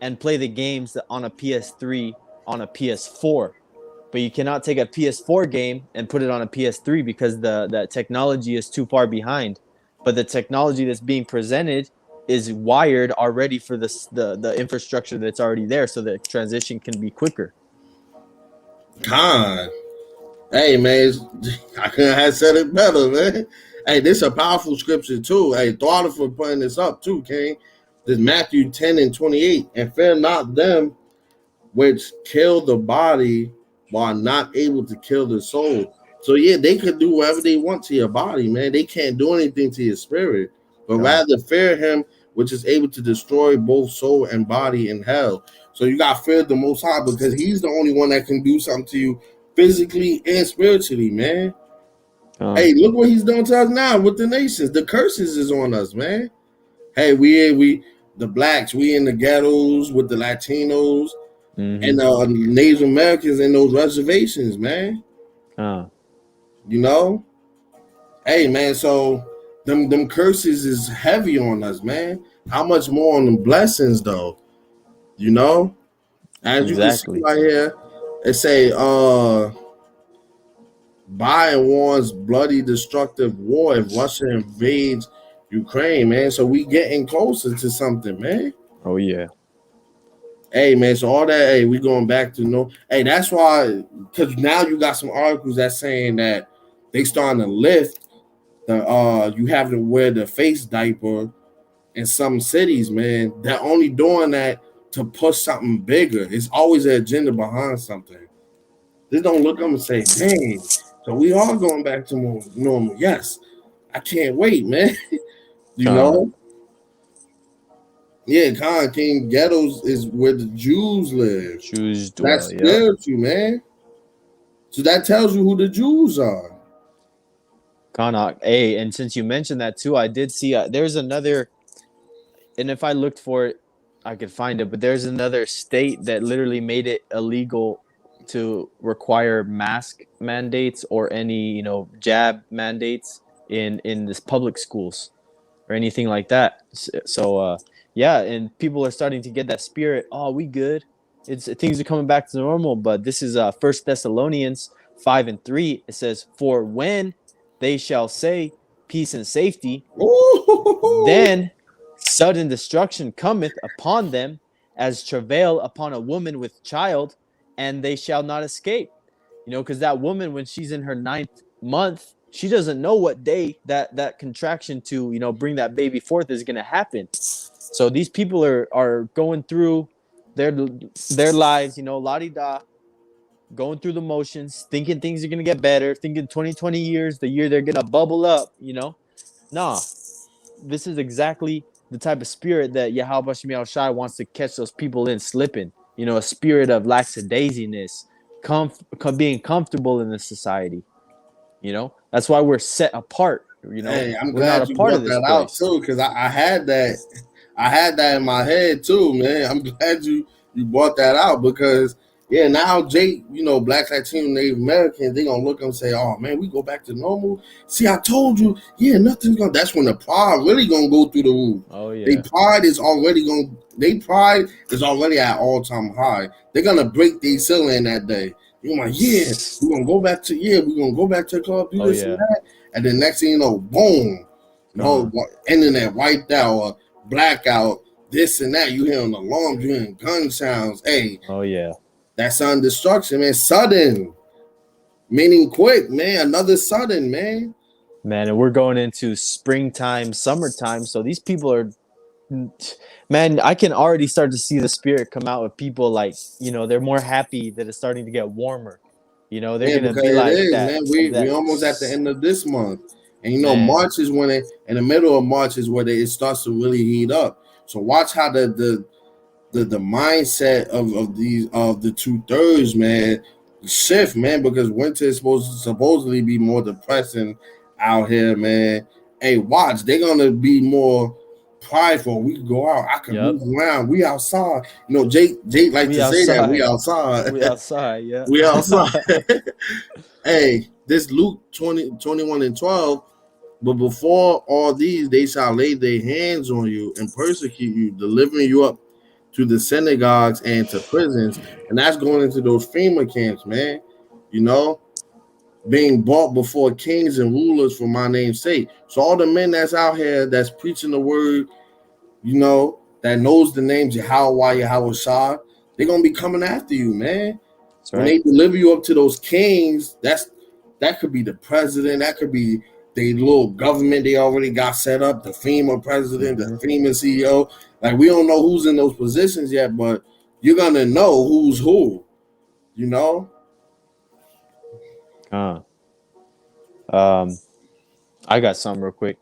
and play the games on a PS3 on a PS4, but you cannot take a PS4 game and put it on a PS3 because the technology is too far behind. But the technology that's being presented is wired already for the infrastructure that's already there, so the transition can be quicker. God. Hey man, I couldn't have said it better, man. Hey, this is a powerful scripture too. Hey, thank for putting this up too, King. This Matthew 10 and 28. And fear not them which kill the body while not able to kill the soul. So yeah, they could do whatever they want to your body, man. They can't do anything to your spirit, but God, rather fear him which is able to destroy both soul and body in hell. So you got to fear the Most High because he's the only one that can do something to you physically and spiritually, man. God. Hey, look what he's doing to us now with the nations. The curses is on us, man. Hey, we the blacks, we in the ghettos with the Latinos and Mm-hmm. Native Americans in those reservations, man. God. You know, hey, man. So them curses is heavy on us, man. How much more on the blessings, though? You know, as you can see Exactly. right here, it say, Biden warns bloody, destructive war if Russia invades Ukraine, man. So we getting closer to something, man. Oh yeah. Hey man, so all that, hey, we going back to no. Hey, that's why, because now you got some articles that saying that they starting to lift the you have to wear the face diaper in some cities, man. They're only doing that to push something bigger. It's always an agenda behind something. They don't look up and say, dang, so we are going back to more normal. Yes, I can't wait, man. You God. know? Yeah, Khan King ghettos is where the Jews live. Jews That's dwell. Yep. spiritual, man. So that tells you who the Jews are. Kana. Hey, and since you mentioned that too, I did see there's another, and if I looked for it, I could find it. But there's another state that literally made it illegal to require mask mandates or any jab mandates in this public schools or anything like that. So yeah, and people are starting to get that spirit. Oh, we good. It's things are coming back to normal. But this is First Thessalonians 5:3. It says, "For when they shall say peace and safety, Ooh. then sudden destruction cometh upon them as travail upon a woman with child, and they shall not escape." Because that woman, when she's in her ninth month, she doesn't know what day that contraction to bring that baby forth is going to happen. So these people are going through their lives, la di da, going through the motions, thinking things are going to get better, thinking 2020 years, the year they're going to bubble up. Nah, this is exactly the type of spirit that YAHAWASHI wants to catch those people in slipping. A spirit of lackadaisiness, being comfortable in the society. That's why we're set apart. Hey, I'm We're not a glad you part of brought this that out place. too, because I had that in my head too, man. I'm glad you brought that out because Yeah, now Jake, Black Latino Native Americans, they gonna look and say, "Oh man, we go back to normal." See, I told you, yeah, nothing's gonna. That's when the pride really gonna go through the roof. Oh They yeah. pride is already gonna. They pride is already at all time high. They're gonna break their ceiling that day. You're like, yeah, we're gonna go back to the club, do Oh this and yeah. that, and then next thing you know, boom, Uh, internet wiped out, or blackout, this and that. You hearing alarms, you hearing gun sounds. Hey, oh yeah. that sudden destruction, man. Sudden, meaning quick, man. Another sudden, man. Man, and we're going into springtime, summertime. So these people are, man, I can already start to see the spirit come out with people like, they're more happy that it's starting to get warmer. They're Yeah, gonna because be it like is, that. man. We That almost at the end of this month, and man. March is when in the middle of March is where it starts to really heat up. So watch how the mindset of the 2/3, man, shift, man, because winter is supposed to supposedly be more depressing out here, man. Hey, watch, they're gonna be more prideful. We can go out, I can Yep. move around, we outside. Jake like We to say that we outside. outside. We outside. Yeah. We outside. Hey, this Luke 20:21-12. But before all these, they shall lay their hands on you and persecute you, delivering you up to the synagogues and to prisons. And that's going into those FEMA camps, man. You know, being brought before kings and rulers for my name's sake. So all the men that's out here that's preaching the word, that knows the names Yahawah, Yahawashah, they're gonna be coming after you, man. That's When right. they deliver you up to those kings, that could be the president, that could be the little government they already got set up, the FEMA president, the Mm-hmm. FEMA CEO. Like we don't know who's in those positions yet, but you're gonna know who's who, you know? Uh, um, I got some real quick.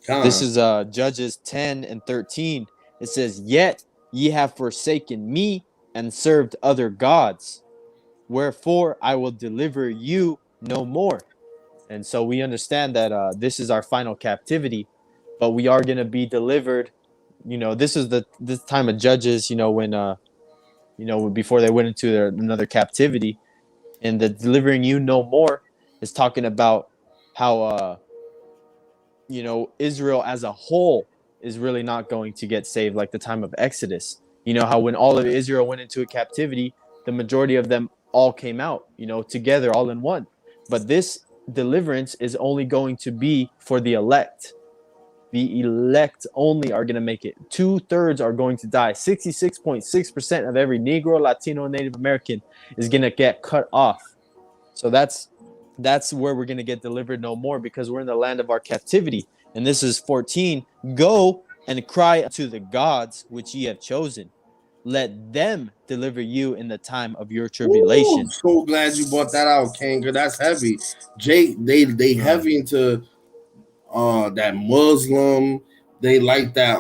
This Con. is Judges 10 and 13. It says, "Yet ye have forsaken me and served other gods. Wherefore I will deliver you no more." And so we understand that this is our final captivity, but we are going to be delivered. This is this time of Judges, when before they went into another captivity, and the delivering you no more is talking about how Israel as a whole is really not going to get saved like the time of Exodus. How when all of Israel went into a captivity, the majority of them all came out, together, all in one. But this deliverance is only going to be for the elect. The elect only are going to make it. 2/3 are going to die. 66.6% of every Negro, Latino, Native American is going to get cut off. So that's where we're going to get delivered no more, because we're in the land of our captivity. And this is 14. "Go and cry unto the gods which ye have chosen. Let them deliver you in the time of your Ooh, tribulation." so glad you brought that out, King. 'Cause that's heavy. Jake, they Uh, heavy into that Muslim. They like that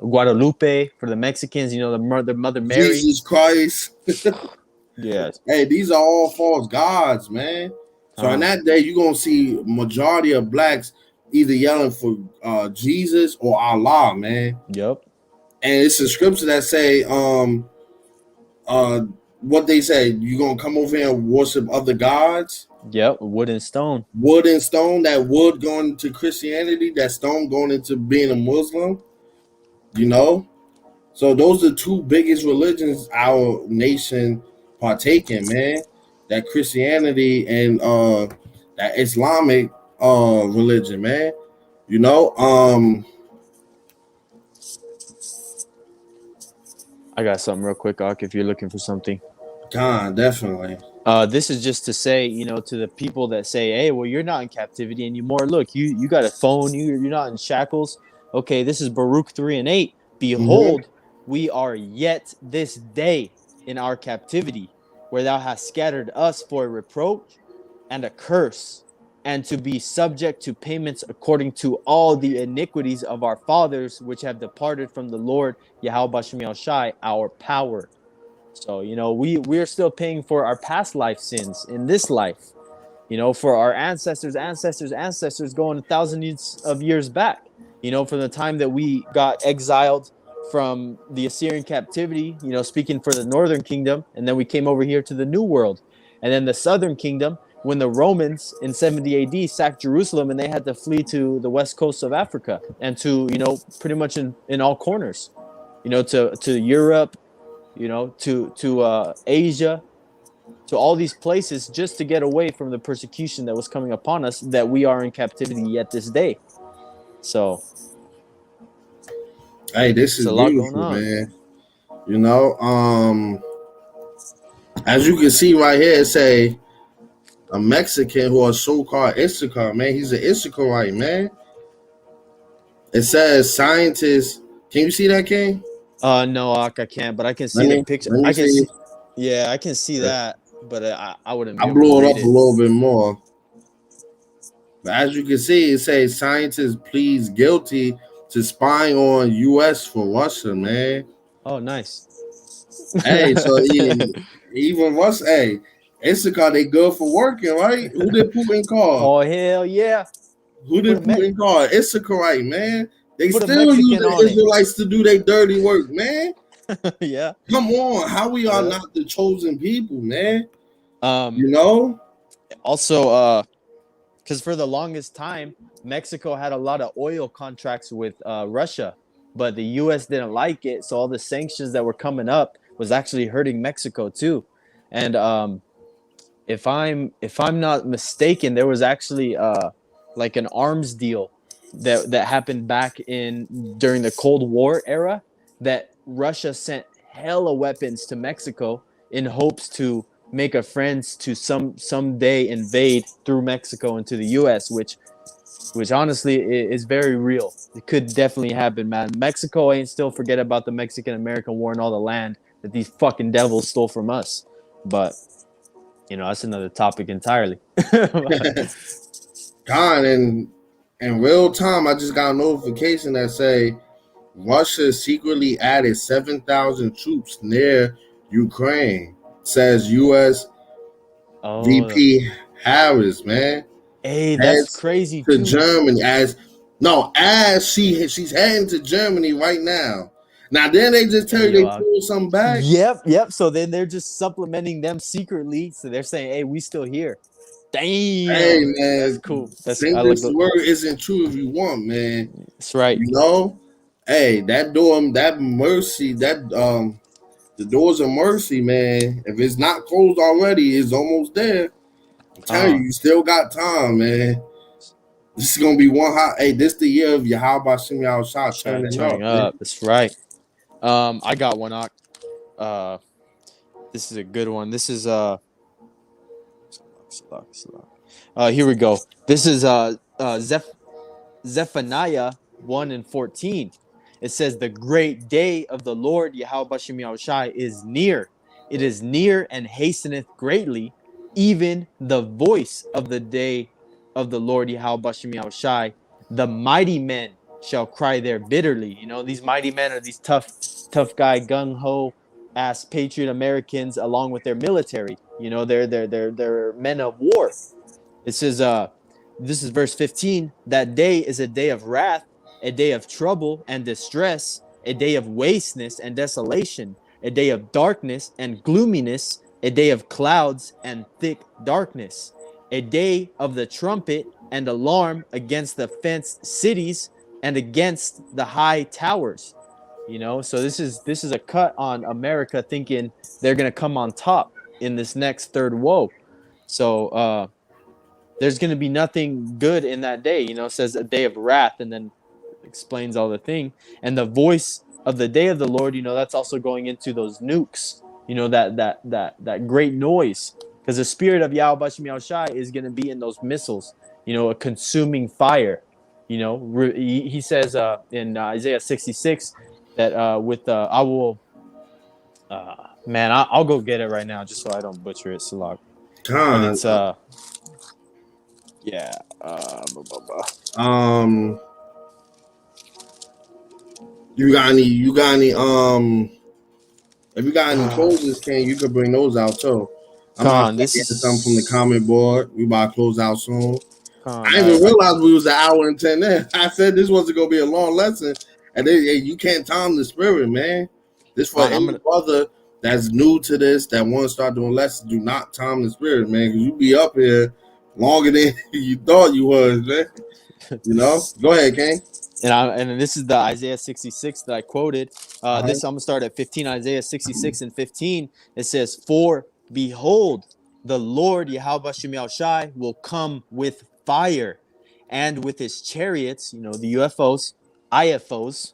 Guadalupe for the Mexicans, the Mother Mary. Jesus Christ. Yes. Hey, these are all false gods, man. So in Uh, that day, you're gonna see majority of blacks either yelling for Jesus or Allah, man. yep. And it's a scripture that say, uh, what they say, you gonna come over here and worship other gods, Yep. Wood and stone. wood and stone. That wood going to Christianity, that stone going into being a Muslim. You know, so those are the two biggest religions our nation partake in, man. That Christianity and that Islamic religion, man. You know, I got something real quick, Ak, if you're looking for something. God, definitely. This is just to say, to the people that say, "Hey, well, you're not in captivity anymore. Look, you got a phone. You're not in shackles." Okay, this is Baruch 3:8. Mm-hmm. "Behold, we are yet this day in our captivity, where thou hast scattered us for a reproach and a curse, and to be subject to payments according to all the iniquities of our fathers, which have departed from the Lord Yahweh Shai, our power." So, we're still paying for our past life sins in this life, for our ancestors going 1,000 years of years back, from the time that we got exiled from the Assyrian captivity, you know, speaking for the northern kingdom, and then we came over here to the New World. And then the southern kingdom, when the Romans in 70 AD sacked Jerusalem and they had to flee to the west coast of Africa and to, you know, pretty much in all corners, you know, to Europe, you know, to Asia, to all these places just to get away from the persecution that was coming upon us that we are in captivity yet this day. So Hey, this it's is a lot going beautiful, on. man. You know, as you can see right here, it say a Mexican who is so-called Issachar, man. He's an Issacharite, man. It says scientists. Can you see that, King? No, I can't, but I can see Let the me picture. let me I can see. see, yeah, I can see that, but I wouldn't I be able to blew it read up a it. little bit more. But as you can see, it says scientists pleads guilty to spying on U.S. for Russia, man. Oh, nice. Hey, so even Russia, hey, Issachar, they good for working, right? Who did Putin call? Oh, hell yeah! Who Put did a Me- Putin call? Issacharite, man. They put a still use Mexican the on it. Israelites to do their dirty work, man. Yeah, Come on, how we are yeah. not the chosen people, man? Um. You know? Also, because for the longest time, Mexico had a lot of oil contracts with Russia, but the U.S. didn't like it, so all the sanctions that were coming up was actually hurting Mexico too. And if I'm not mistaken, there was actually like an arms deal that happened back in during the Cold War era that Russia sent hella weapons to Mexico in hopes to make a friends to someday invade through Mexico into the US, which honestly is very real. It could definitely happen, man. Mexico ain't still forget about the Mexican American War and all the land that these fucking devils stole from us. But you know, that's another topic entirely. God, and in real time, I just got a notification that say Russia secretly added 7,000 troops near Ukraine. Says U.S. Oh, VP Harris, man, hey, that's heads crazy to too. Germany as she's heading to Germany right now. Now then they just tell Hey, you yo, they pulled some back. yep. So then they're just supplementing them secretly. So they're saying, "Hey, we still here." Hey Damn, that's man, cool. That's I think like. this word isn't true if you want, man. That's right. You know, hey, that door, that mercy, the doors of mercy, man. If it's not closed already, it's almost there. I'm telling you, Uh, you still got time, man. This is gonna be one hot. Hey, this the year of Yahawashim Shot turning turning up, man. up. That's right. I got one. Uh, this is a good one. This is here we go. This is Zephaniah 1 and 14. It says, "The great day of the Lord Yahweh Bashim Yahushai is near. It is near and hasteneth greatly, even the voice of the day of the Lord Yahweh Bashim Yahushai. The mighty men shall cry there bitterly." You know, these mighty men are these tough guy, gung ho ass patriot Americans along with their military. You know, they're men of war. It says, this is verse 15. That day is a day of wrath, a day of trouble and distress, a day of wasteness and desolation, a day of darkness and gloominess, a day of clouds and thick darkness, a day of the trumpet and alarm against the fenced cities and against the high towers. You know, so this is a cut on America thinking they're gonna come on top in this next third woe. So there's going to be nothing good in that day. You know, it says a day of wrath and then explains all the thing. And the voice of the day of the Lord, you know, that's also going into those nukes, you know, that great noise. Because the spirit of Yahweh Bashim Yahushai is going to be in those missiles, you know, a consuming fire. You know, he says in Isaiah 66 that I will, man, I'll go get it right now just so I don't butcher it, Salak. But Con, it's yeah. Blah, blah, blah. um, you got any, if you got any closes, Ken, you could bring those out too. I'm about Con, to this get some from the is comment board. We about to close out soon. Con. I didn't even realize we was an hour and 10 in. I said this wasn't gonna be a long lesson. And you can't time the spirit, man. This for Con, I'm any gonna brother that's new to this that want to start doing lessons. Do not time the spirit, man, because you be up here longer than you thought you was, man. You know. Go ahead, King. and this is the Isaiah 66 that I quoted. Uh-huh. This I'm gonna start at 15. Isaiah 66 and 15. It says, "For behold, the Lord Yahawashi will come with fire, and with his chariots, the UFOs, IFOs,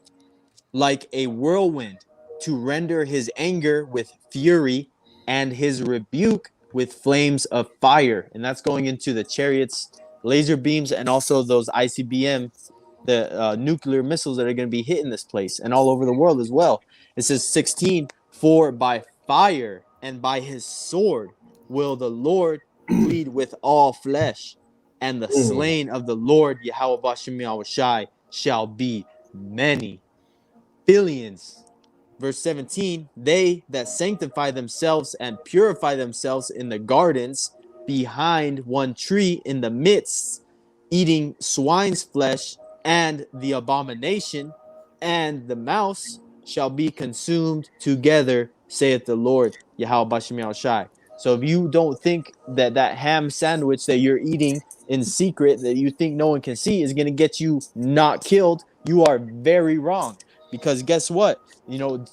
like a whirlwind, to render his anger with fury and his rebuke with flames of fire." And that's going into the chariots, laser beams, and also those ICBM, the nuclear missiles that are going to be hitting this place and all over the world as well. It says 16, "For by fire and by his sword will the Lord plead with all flesh, and the Mm. slain of the Lord Yahawah shall be many billions." Verse 17, "They that sanctify themselves and purify themselves in the gardens behind one tree in the midst, eating swine's flesh and the abomination, and the mouse shall be consumed together, saith the Lord, Yahweh Bashim Shai." So if you don't think that that ham sandwich that you're eating in secret that you think no one can see is going to get you not killed, you are very wrong. Because guess what?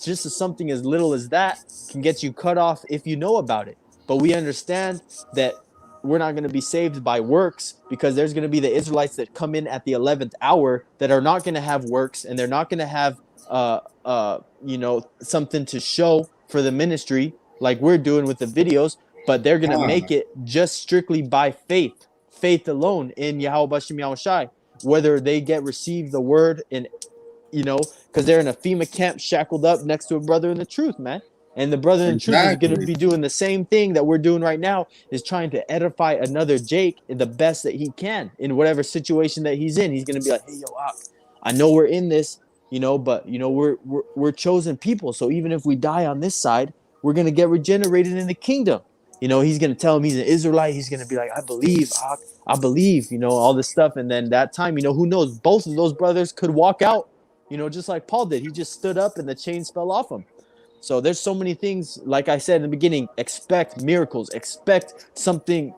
Just something as little as that can get you cut off if you know about it. But we understand that we're not going to be saved by works, because there's going to be the Israelites that come in at the 11th hour that are not going to have works, and they're not going to have something to show for the ministry like we're doing with the videos, but they're going to Ah, make it just strictly by faith alone in Yahweh Bashim Yahushai, whether they get received the word in, because they're in a FEMA camp shackled up next to a brother in the truth, man. And the brother in the truth is going to exactly. be doing the same thing that we're doing right now, is trying to edify another Jake in the best that he can in whatever situation that he's in. He's going to be like, "Hey, yo, I know we're in this, but we're chosen people. So even if we die on this side, we're going to get regenerated in the kingdom." He's going to tell him he's an Israelite. He's going to be like, I believe, all this stuff. And then that time, who knows? Both of those brothers could walk out, just like Paul did. He just stood up and the chains fell off him. So there's so many things, like I said in the beginning, expect miracles, expect something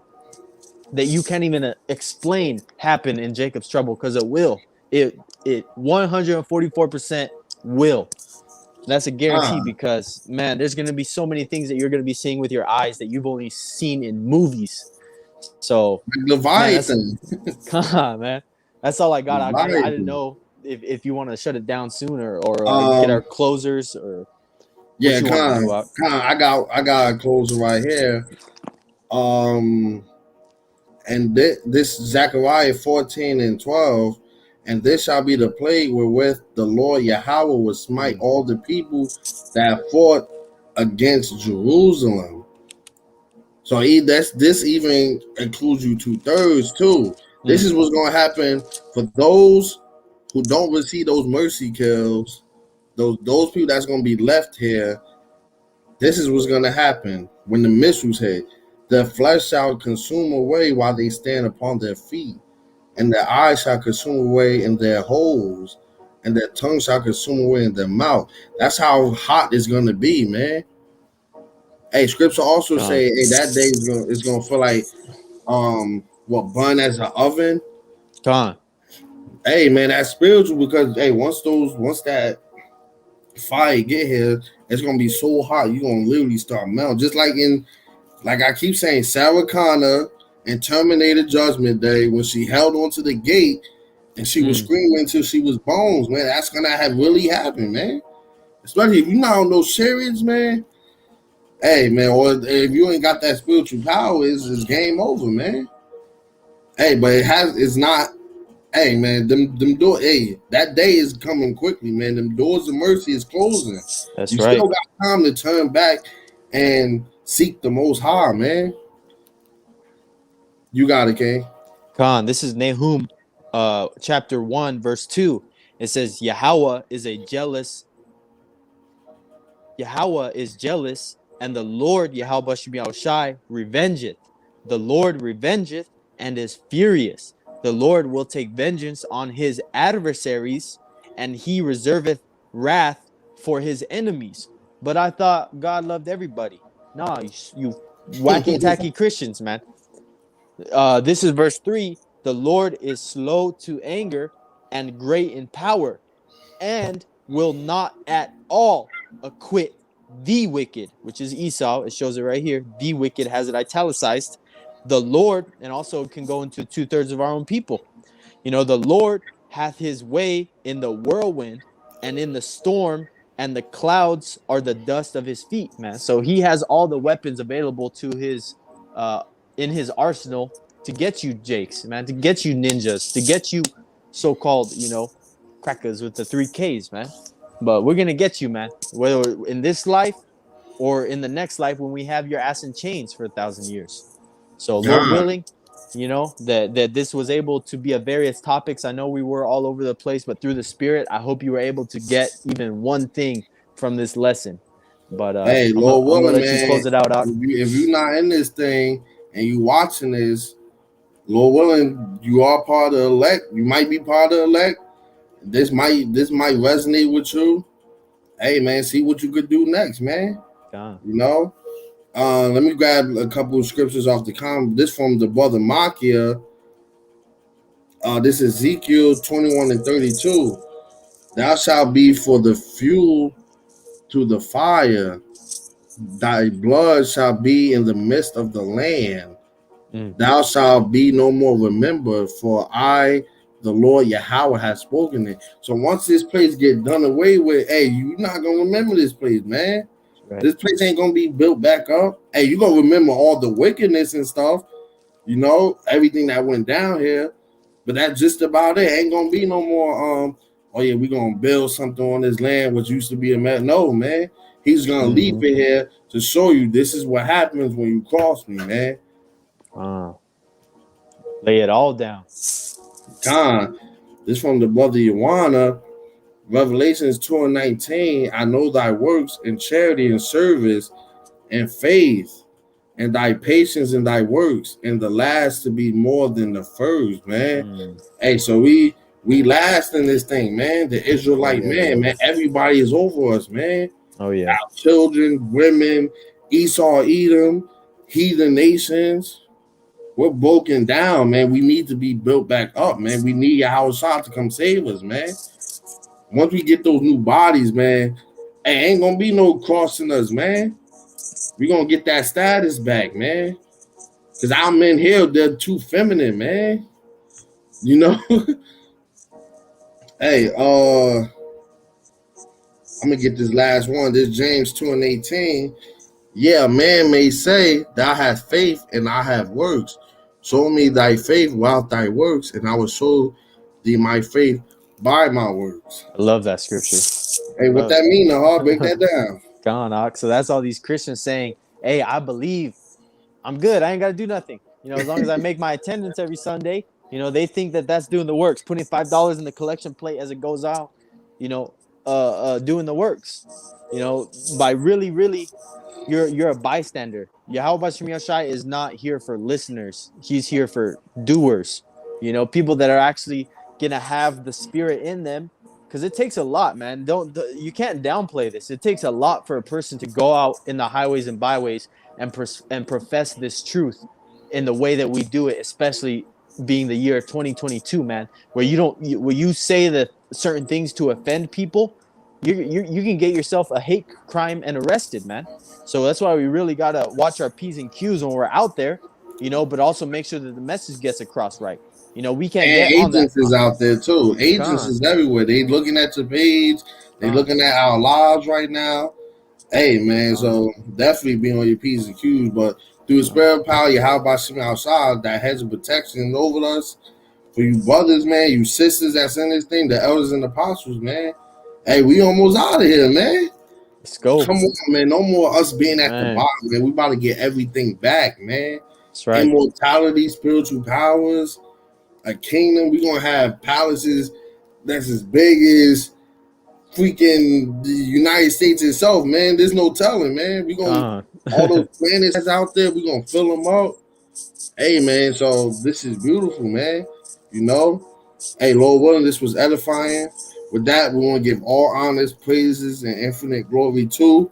that you can't even explain happen in Jacob's trouble, because it will. It 144% will. That's a guarantee, Ah, because man, there's going to be so many things that you're going to be seeing with your eyes that you've only seen in movies. So, like man, that's Leviathan. come on, man. That's all I got. I didn't Leviathan. know if you want to shut it down sooner, or get our Um, closers, or what yeah, you want, Yahuwah. I got a closer right here. Um, and this Zechariah 14 and 12, and this shall be the plague wherewith the Lord Yahweh will smite Mm, all the people that fought against Jerusalem. So this even includes you 2/3 too. This mm. is what's going to happen for those who don't receive those mercy kills. Those people that's going to be left here. This is what's going to happen when the missiles hit. Their flesh shall consume away while they stand upon their feet, and their eyes shall consume away in their holes, and their tongue shall consume away in their mouth. That's how hot it's going to be, man. Hey, scripture also Con, say, hey, that day is gonna feel like what burn as an oven. con, Hey, man, that's spiritual because hey, once that fire get here, it's gonna be so hot you're gonna literally start melting. Just like I keep saying, Sarah Connor in Terminator Judgment Day when she held onto the gate and she was mm. screaming until she was bones, man. That's gonna have really happened, man. Especially if you're not on those chariots, man. Hey, man, or if you ain't got that spiritual power, it's game over, man. Hey, but it's not. Hey, man, them door. Hey, that day is coming quickly, man. Them doors of mercy is closing. That's You right. still got time to turn back and seek the Most High, man. You got it, King. Con, this is Nahum, chapter 1, verse 2. It says, Yahweh is jealous, and the Lord Yahweh Shai revengeth. The Lord revengeth and is furious. The Lord will take vengeance on his adversaries and he reserveth wrath for his enemies. But I thought God loved everybody. Nah, you wacky tacky Christians, man. This is verse 3. The Lord is slow to anger and great in power, and will not at all acquit the wicked, which is Esau. It shows it right here. The wicked has it italicized. The Lord, and also can go into 2/3 of our own people. The Lord hath his way in the whirlwind and in the storm, and the clouds are the dust of his feet, man. So he has all the weapons available to his in his arsenal to get you Jakes, man, to get you ninjas, to get you so-called, crackers with the 3Ks, man. But we're gonna get you, man. Whether in this life or in the next life when we have your ass in chains for 1,000 years. So Lord God. willing, that this was able to be a various topics. I know we were all over the place, but through the Spirit, I hope you were able to get even one thing from this lesson. But Hey, I'm gonna Lord I'm gonna willing, let you man. close it out. If you're not in this thing and you watching this, Lord willing, you are part of the elect. You might be part of the elect. This might resonate with you. Hey, man, see what you could do next, man. God. You know. Let me grab a couple of scriptures off the This from the brother Makia. This is Ezekiel 21 and 32. Thou shalt be for the fuel to the fire. Thy blood shall be in the midst of the land. Mm. Thou shalt be no more remembered, for I, the Lord Yahweh, has spoken it. So once this place get done away with, hey, you're not gonna remember this place, man. Right. This place ain't gonna be built back up. Hey, you gonna remember all the wickedness and stuff, everything that went down here. But that's just about it. Ain't gonna be no more. Oh yeah, we gonna build something on this land which used to be a man. No, man. He's gonna leave Mm-hmm. it here to show you this is what happens when you cross me, man. Lay it all down. Con, this from the brother Yawana, Revelations 2 and 19. I know thy works and charity and service and faith and thy patience and thy works, and the last to be more than the first, man. Mm. Hey, so we last in this thing, man. The Oh Israelite yeah, man, everybody is over us, man. Oh yeah. Our children, women, Esau, Edom, heathen nations. We're broken down, man. We need to be built back up, man. We need YAHAWASHI to come save us, man. Once we get those new bodies, man, ain't gonna be no crossing us, man. We gonna get that status back, man. Cause our men here, they're too feminine, man. Hey, I'm gonna get this last one. This James 2 and 18. Yeah, a man may say, thou hast faith and I have works. Show me thy faith without thy works, and I will show thee my faith by my works. I love that scripture. Hey, what that mean, Nahar? Break that down. Gone, Ox. So that's all these Christians saying, hey, I believe I'm good. I ain't got to do nothing. As long as I make my attendance every Sunday, they think that that's doing the works, putting $5 in the collection plate as it goes out, doing the works, by really, really, you're a bystander. YAHAWASHI is not here for listeners. He's here for doers, people that are actually going to have the spirit in them. Because it takes a lot, man. You can't downplay this. It takes a lot for a person to go out in the highways and byways and profess this truth in the way that we do it, especially being the year 2022, man, where you say the certain things to offend people, you can get yourself a hate crime and arrested, man. So that's why we really gotta watch our P's and Q's when we're out there, but also make sure that the message gets across right. We can't And get on that. agents is out there too. Agents Con, is everywhere. They looking at your page. They looking at our lives right now. Hey, man, so definitely be on your P's and Q's. But through the spirit of power, how about Shimmy outside, that hedge of protection over us, for you brothers, man, you sisters that's in this thing, the elders and apostles, man. Hey, we almost out of here, man. let's go. Come on, man. No more us being at the Man, bottom, man. We about to get everything back, man. that's right. Immortality, spiritual powers, a kingdom. We're gonna have palaces that's as big as freaking the United States itself, man. There's no telling, man. We gonna all those planets that's out there, we gonna fill them up. Hey, man. So this is beautiful, man. Hey, Lord willing, this was edifying. With that, we want to give all honest praises and infinite glory to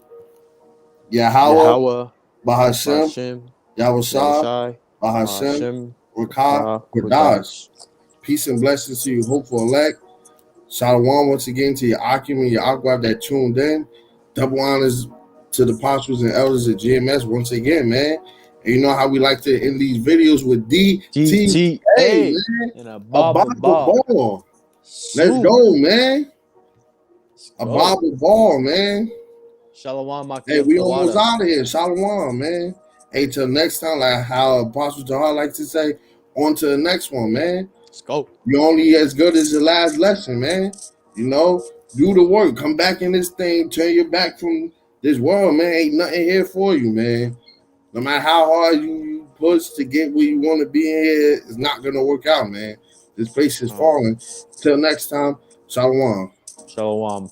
Yahweh, Yahweh, Bahashem, Bashem, Yahweh, Yahushai, Bahashem, Hashem, Rakah, Rakah, Kadash. Kodash. Peace and blessings to you, hopeful elect. Shalom once again to your Akim and your Aquab that tuned in. Double honors to the apostles and elders at GMS once again, man. And you know how we like to end these videos with DTA, GTA man. and a A Bible Bible ball. ball. Let's Sue. go, man. Let's A go. Bible ball, man. Shalom, Hey, Makia we almost Thawada. out of here. Shalom, man. Hey, till next time, like how Apostle Tahar likes to say, on to the next one, man. Let's go. You're only as good as the last lesson, man. You know, do the work. Come back in this thing. Turn your back from this world, man. Ain't nothing here for you, man. No matter how hard you push to get where you want to be in here, it's not going to work out, man. This place is falling. Till next time, Shalom. Shalom.